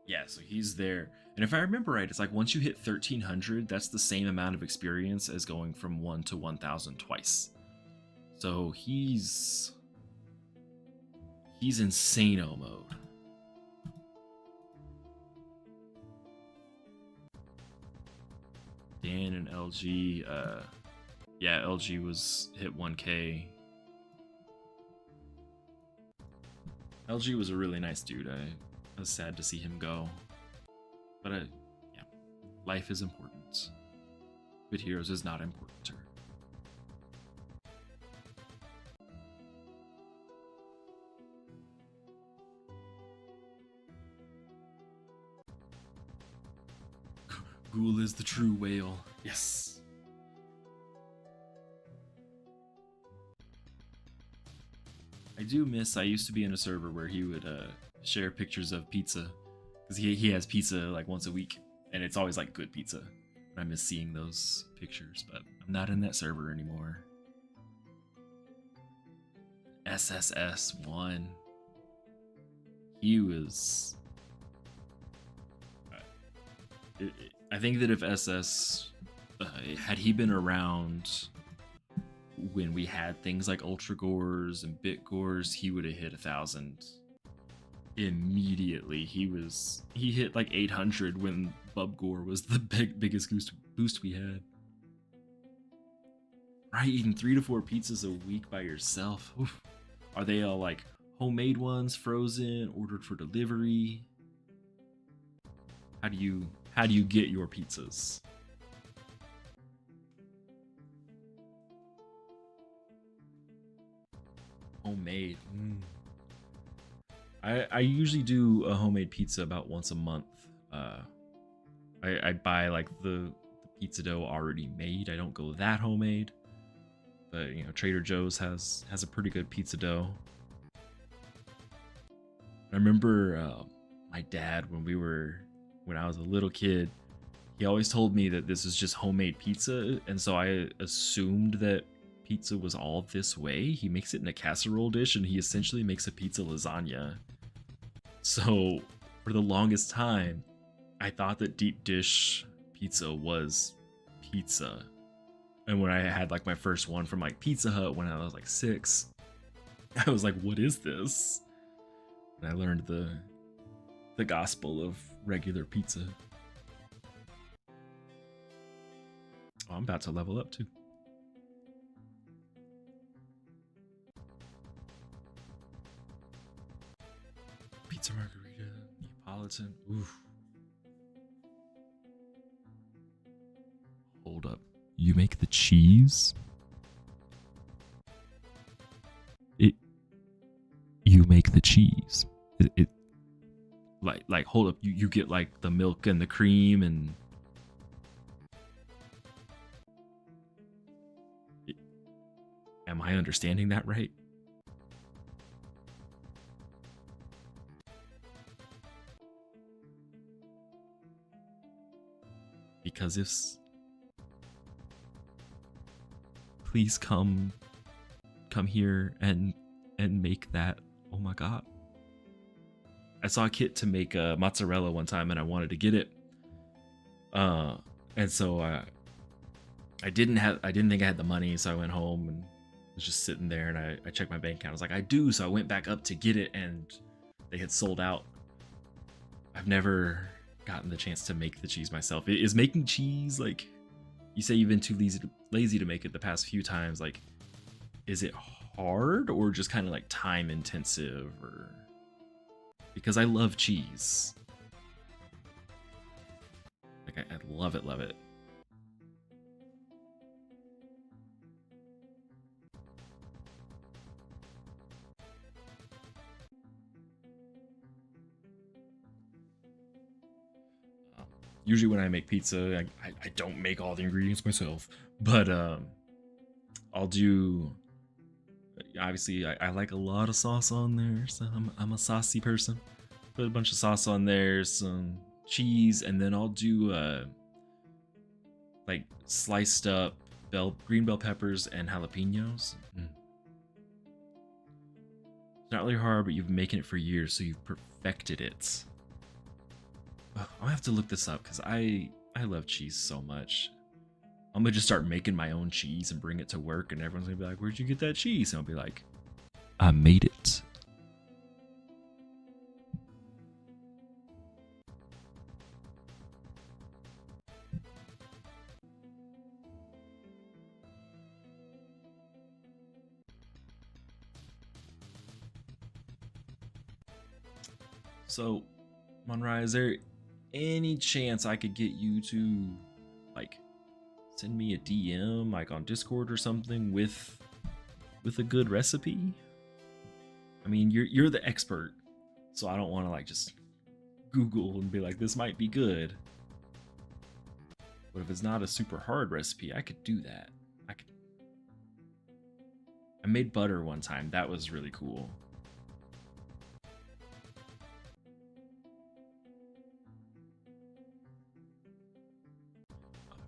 Yeah, so he's there. And if I remember right, it's like once you hit 1300, that's the same amount of experience as going from 1 to 1000 twice. So he's insano mode. Dan and LG, yeah, LG was hit 1K. LG was a really nice dude. I was sad to see him go. But yeah, life is important. Good Heroes is not important to her. Ghoul is the true whale. Yes. I do miss, I used to be in a server where he would share pictures of pizza. Because he has pizza like once a week. And it's always like good pizza. I miss seeing those pictures, but I'm not in that server anymore. SSS1. He was... I think that if SS had he been around when we had things like Ultra Gores and Bit Gores, he would have hit 1,000 immediately. He hit like 800 when Bub Gore was the biggest boost we had. Right, eating 3 to 4 pizzas a week by yourself. Oof. Are they all like homemade ones, frozen, ordered for delivery? How do you get your pizzas? Homemade. I usually do a homemade pizza about once a month. I buy like the pizza dough already made. I don't go that homemade, but you know, Trader Joe's has a pretty good pizza dough. I remember my dad when I was a little kid, he always told me that this is just homemade pizza, and so I assumed that pizza was all this way. He makes it in a casserole dish, and he essentially makes a pizza lasagna. So for the longest time, I thought that deep dish pizza was pizza. And when I had like my first one from like Pizza Hut when I was like 6, I was like, what is this? And I learned the gospel of regular pizza. Oh, I'm about to level up too. Pizza margarita, Neapolitan. Oof. Hold up. You make the cheese? You make the cheese. Like hold up. You get like the milk and the cream and am I understanding that right? Because if please come here and make that. Oh my god. I saw a kit to make mozzarella one time and I wanted to get it. And so I didn't think I had the money, so I went home and was just sitting there and I checked my bank account. I was like, I do, so I went back up to get it and they had sold out. I've never gotten the chance to make the cheese myself. Is making cheese, like, you say you've been too lazy to make it the past few times, like, is it hard or just kind of like time intensive? Or because I love cheese, like I love it. Usually when I make pizza, I don't make all the ingredients myself, but I'll do. Obviously, I like a lot of sauce on there, so I'm a saucy person. Put a bunch of sauce on there, some cheese, and then I'll do like sliced up green bell peppers and jalapenos. It's not really hard, but you've been making it for years, so you've perfected it. I'll have to look this up because I love cheese so much. I'm gonna just start making my own cheese and bring it to work, and everyone's gonna be like, "Where'd you get that cheese?" And I'll be like, "I made it." So, Monrai, is there any chance I could get you to like send me a DM like on Discord or something with a good recipe? I mean, you're the expert, so I don't want to like just Google and be like, this might be good. But if it's not a super hard recipe, I could do that. I made butter one time. That was really cool.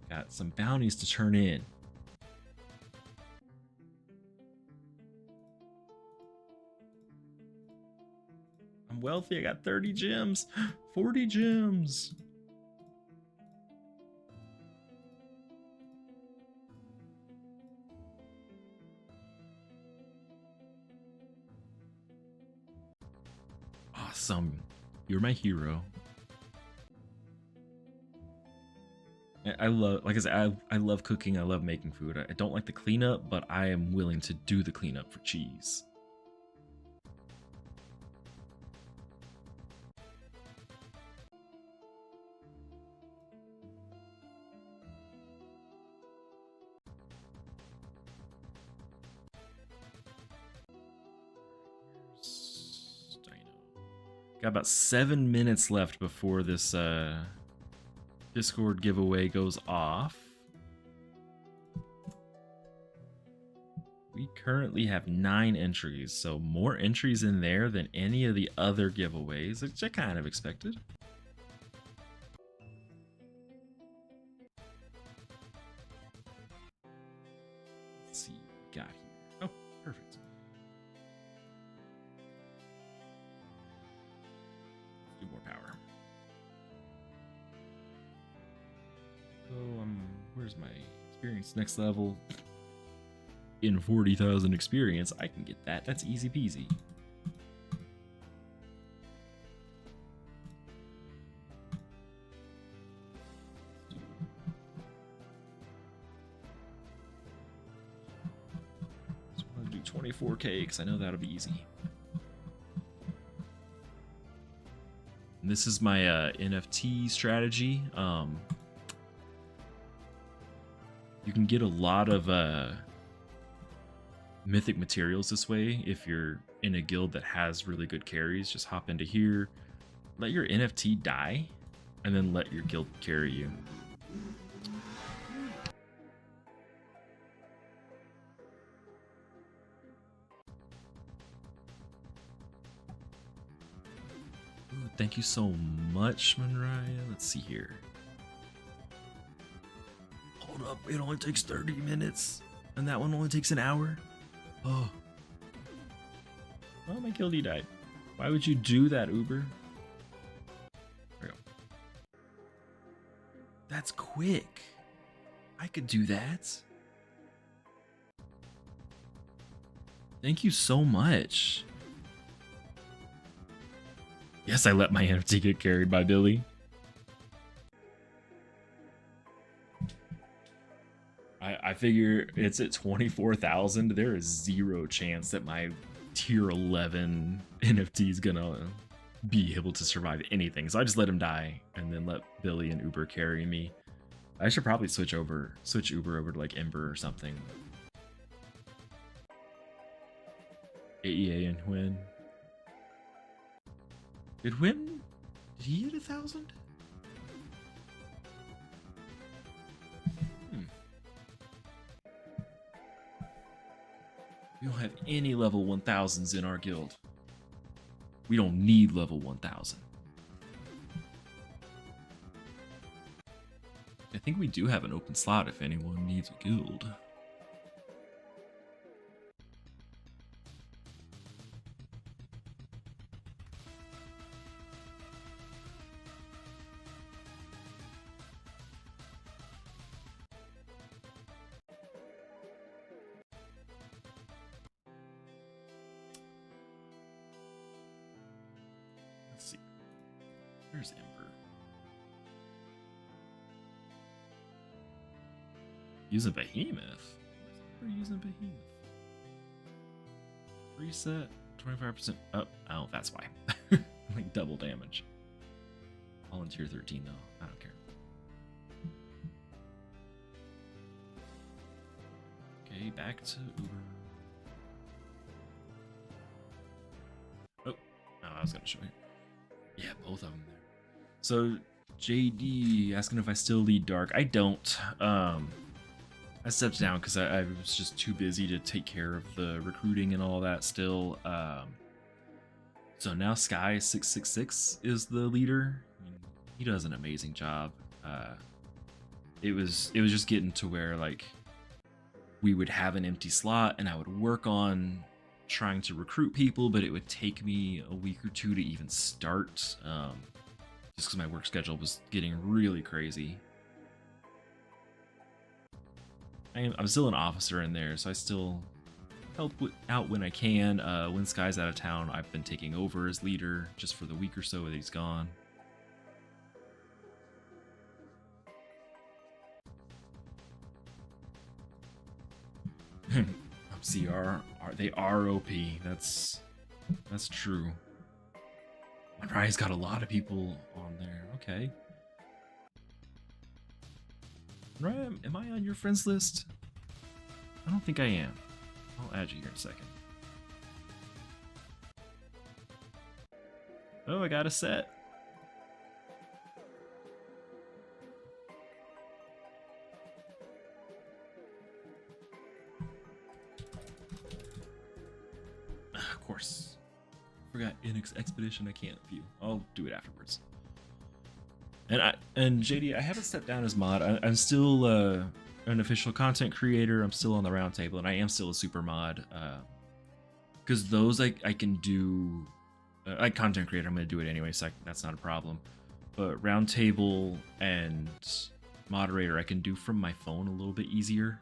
I've got some bounties to turn in. I'm wealthy. I got 30 gems, 40 gems. awesome. You're my hero. I love, like I said, I love cooking. I love making food. I don't like the cleanup, but I am willing to do the cleanup for cheese. Got about 7 minutes left before this Discord giveaway goes off. We currently have 9 entries, so more entries in there than any of the other giveaways, which I kind of expected. Let's see what we got here. Oh, perfect. Do more power. So, where's my experience? Next level. In 40,000 experience, I can get that. That's easy peasy. So I'm gonna do 24K because I know that'll be easy. And this is my NFT strategy. You can get a lot of mythic materials this way if you're in a guild that has really good carries. Just hop into here, let your NFT die, and then let your guild carry you. Ooh, thank you so much, Manraya. Let's see here. Hold up, it only takes 30 minutes, and that one only takes an hour. Oh. Oh, my guildie died. Why would you do that, Uber? There we go. That's quick. I could do that. Thank you so much. Yes, I let my NFT get carried by Billy. I figure it's at 24,000. There is zero chance that my tier 11 NFT is gonna be able to survive anything. So I just let him die and then let Billy and Uber carry me. I should probably switch Uber over to like Ember or something. AEA and Hwyn. Did Hwyn? Did he hit 1,000? We don't have any level 1000s in our guild. We don't need level 1000. I think we do have an open slot if anyone needs a guild. Where's Ember? Using Behemoth? We're using Behemoth. Reset 25% up. Oh, that's why. Like double damage. All in tier 13 though. I don't care. Okay, back to Uber. Oh, I was gonna show you. Yeah, both of them there. So JD asking if I still lead Dark. I don't. I stepped down because I was just too busy to take care of the recruiting and all that still. So now Sky666 is the leader. I mean, he does an amazing job. It was just getting to where like we would have an empty slot and I would work on trying to recruit people, but it would take me a week or two to even start, just because my work schedule was getting really crazy. I'm still an officer in there, so I still help out when I can. When Sky's out of town, I've been taking over as leader just for the week or so that he's gone. CR, they are OP. That's true. Ryan's got a lot of people on there. Okay. Ryan, am I on your friends list? I don't think I am. I'll add you here in a second. Oh, I got a set. Of course. Forgot Enix Expedition. I can't view. I'll do it afterwards. And JD, I haven't stepped down as mod. I'm still an official content creator. I'm still on the roundtable, and I am still a super mod. Because those I can do. Like content creator, I'm going to do it anyway, so that's not a problem. But roundtable and moderator, I can do from my phone a little bit easier.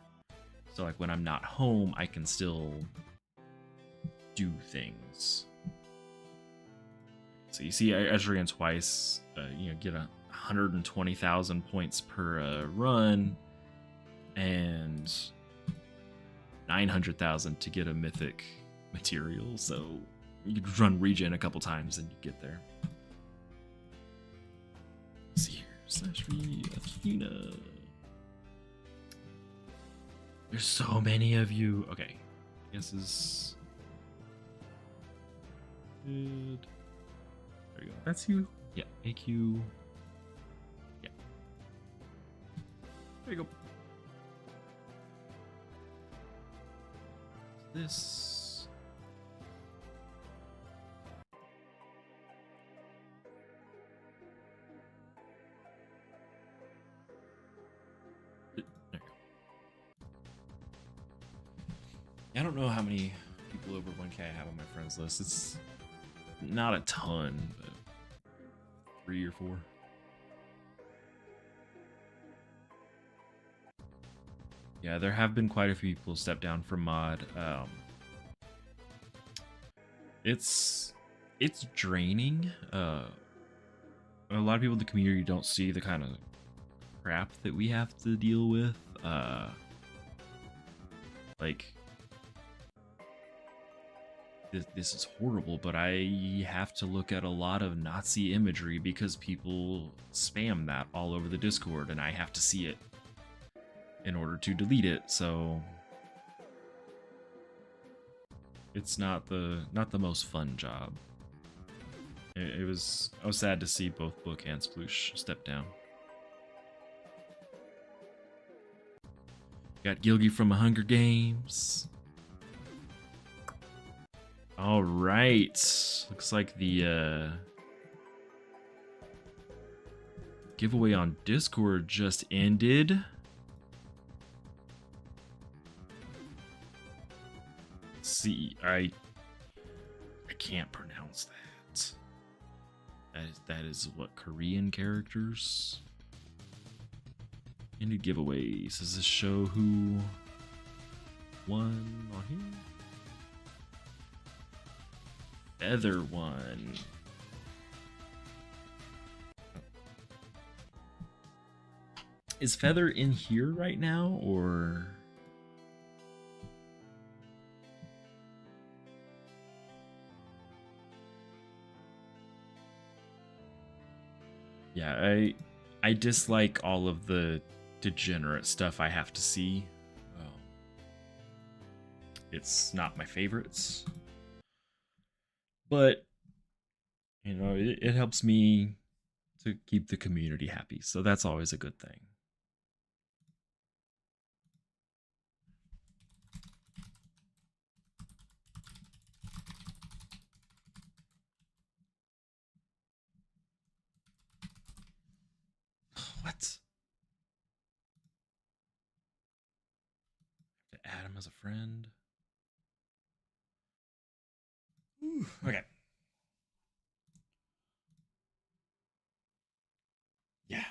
So like when I'm not home, I can still do things. So you see, I usher in twice. Get 120,000 points per run, and 900,000 to get a mythic material. So you could run regen a couple times and you get there. Let's see here, /v Athena. There's so many of you. Okay, I guess is good. There you go. That's you. Yeah, AQ. Yeah. There you go. This. I don't know how many people over 1K I have on my friends list. It's not a ton, but 3 or 4. Yeah, there have been quite a few people step down from mod. It's draining. A lot of people in the community don't see the kind of crap that we have to deal with. Like, this is horrible, but I have to look at a lot of Nazi imagery because people spam that all over the Discord, and I have to see it in order to delete it. So it's not the most fun job. I was sad to see both Book and Sploosh step down. Got Gilgy from Hunger Games. All right, looks like the giveaway on Discord just ended. See, I can't pronounce that. That is what, Korean characters? Ended giveaways. Does this show who won on here? Feather one. Is Feather in here right now, or? Yeah, I dislike all of the degenerate stuff I have to see. It's not my favorites. But, you know, it helps me to keep the community happy. So that's always a good thing. What? To add him as a friend? Ooh, okay. Yeah,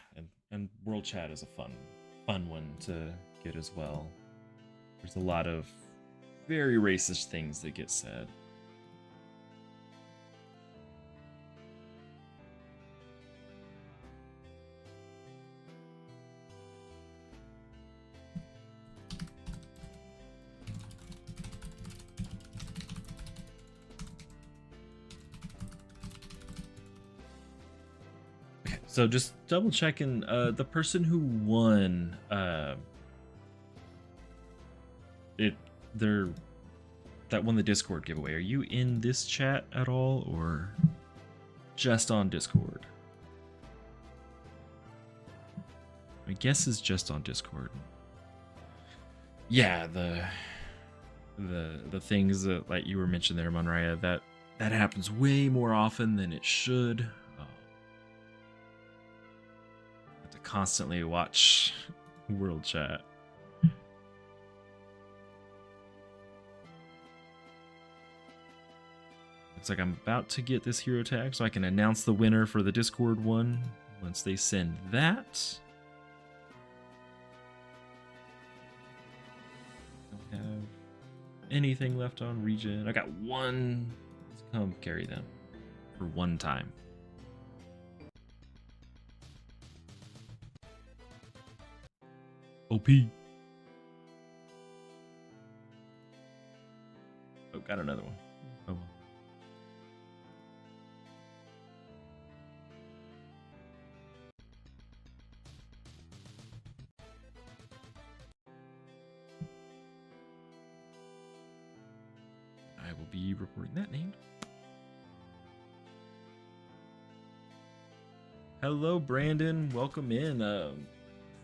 and World Chat is a fun one to get as well. There's a lot of very racist things that get said. So just double checking, the person who won, that won the Discord giveaway. Are you in this chat at all, or just on Discord? My guess is just on Discord. Yeah, the things that, like you were mentioning there, Monraya, that happens way more often than it should. Constantly watch world chat. Looks like I'm about to get this hero tag, so I can announce the winner for the Discord one once they send that. Don't have anything left on region. I got one. Let's come carry them for one time. OP. Oh, got another one. Oh well. I will be reporting that name. Hello, Brandon. Welcome in.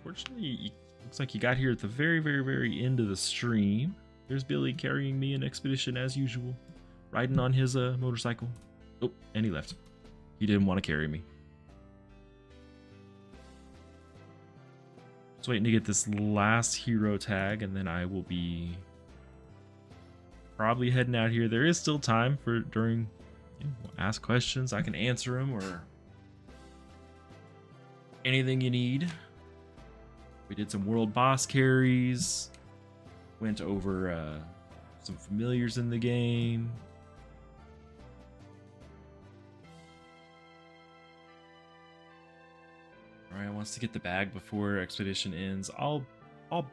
Fortunately, looks like you got here at the very, very, very end of the stream. There's Billy carrying me in Expedition as usual, riding on his motorcycle. Oh, and he left. He didn't want to carry me. Just waiting to get this last hero tag, and then I will be probably heading out here. There is still time for during, ask questions. I can answer them, or anything you need. We did some world boss carries, went over some familiars in the game. Alright, wants to get the bag before Expedition ends. I'll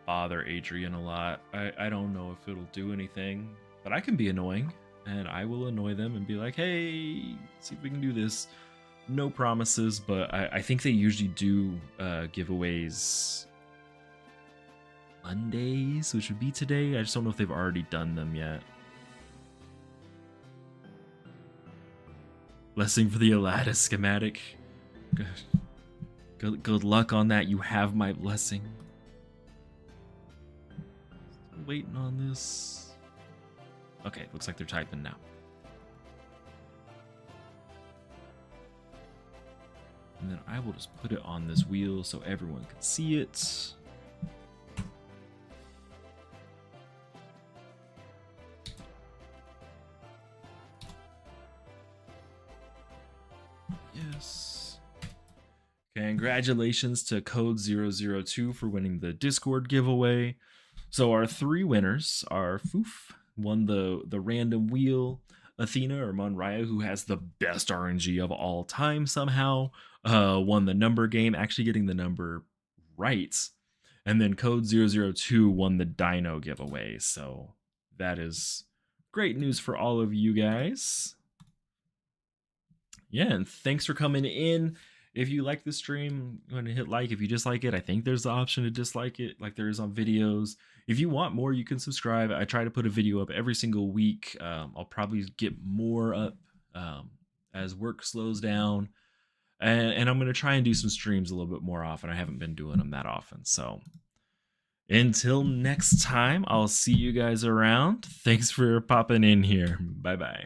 bother Adrian a lot. I don't know if it'll do anything, but I can be annoying, and I will annoy them and be like, hey, see if we can do this. No promises, but I think they usually do giveaways Mondays, which would be today. I just don't know if they've already done them yet. Blessing for the Aladdin schematic. Good luck on that. You have my blessing. Still waiting on this. Okay, looks like they're typing now. And then I will just put it on this wheel so everyone can see it. Yes. Congratulations to Code002 for winning the Discord giveaway. So our three winners are Foof, won the random wheel, Athena or Monraya, who has the best RNG of all time somehow, won the number game, actually getting the number right. And then Code002 won the Dino giveaway. So that is great news for all of you guys. Yeah, and thanks for coming in. If you like the stream, go ahead and hit like. If you dislike it, I think there's the option to dislike it, like there is on videos. If you want more, you can subscribe. I try to put a video up every single week. I'll probably get more up as work slows down. And I'm going to try and do some streams a little bit more often. I haven't been doing them that often. So until next time, I'll see you guys around. Thanks for popping in here. Bye-bye.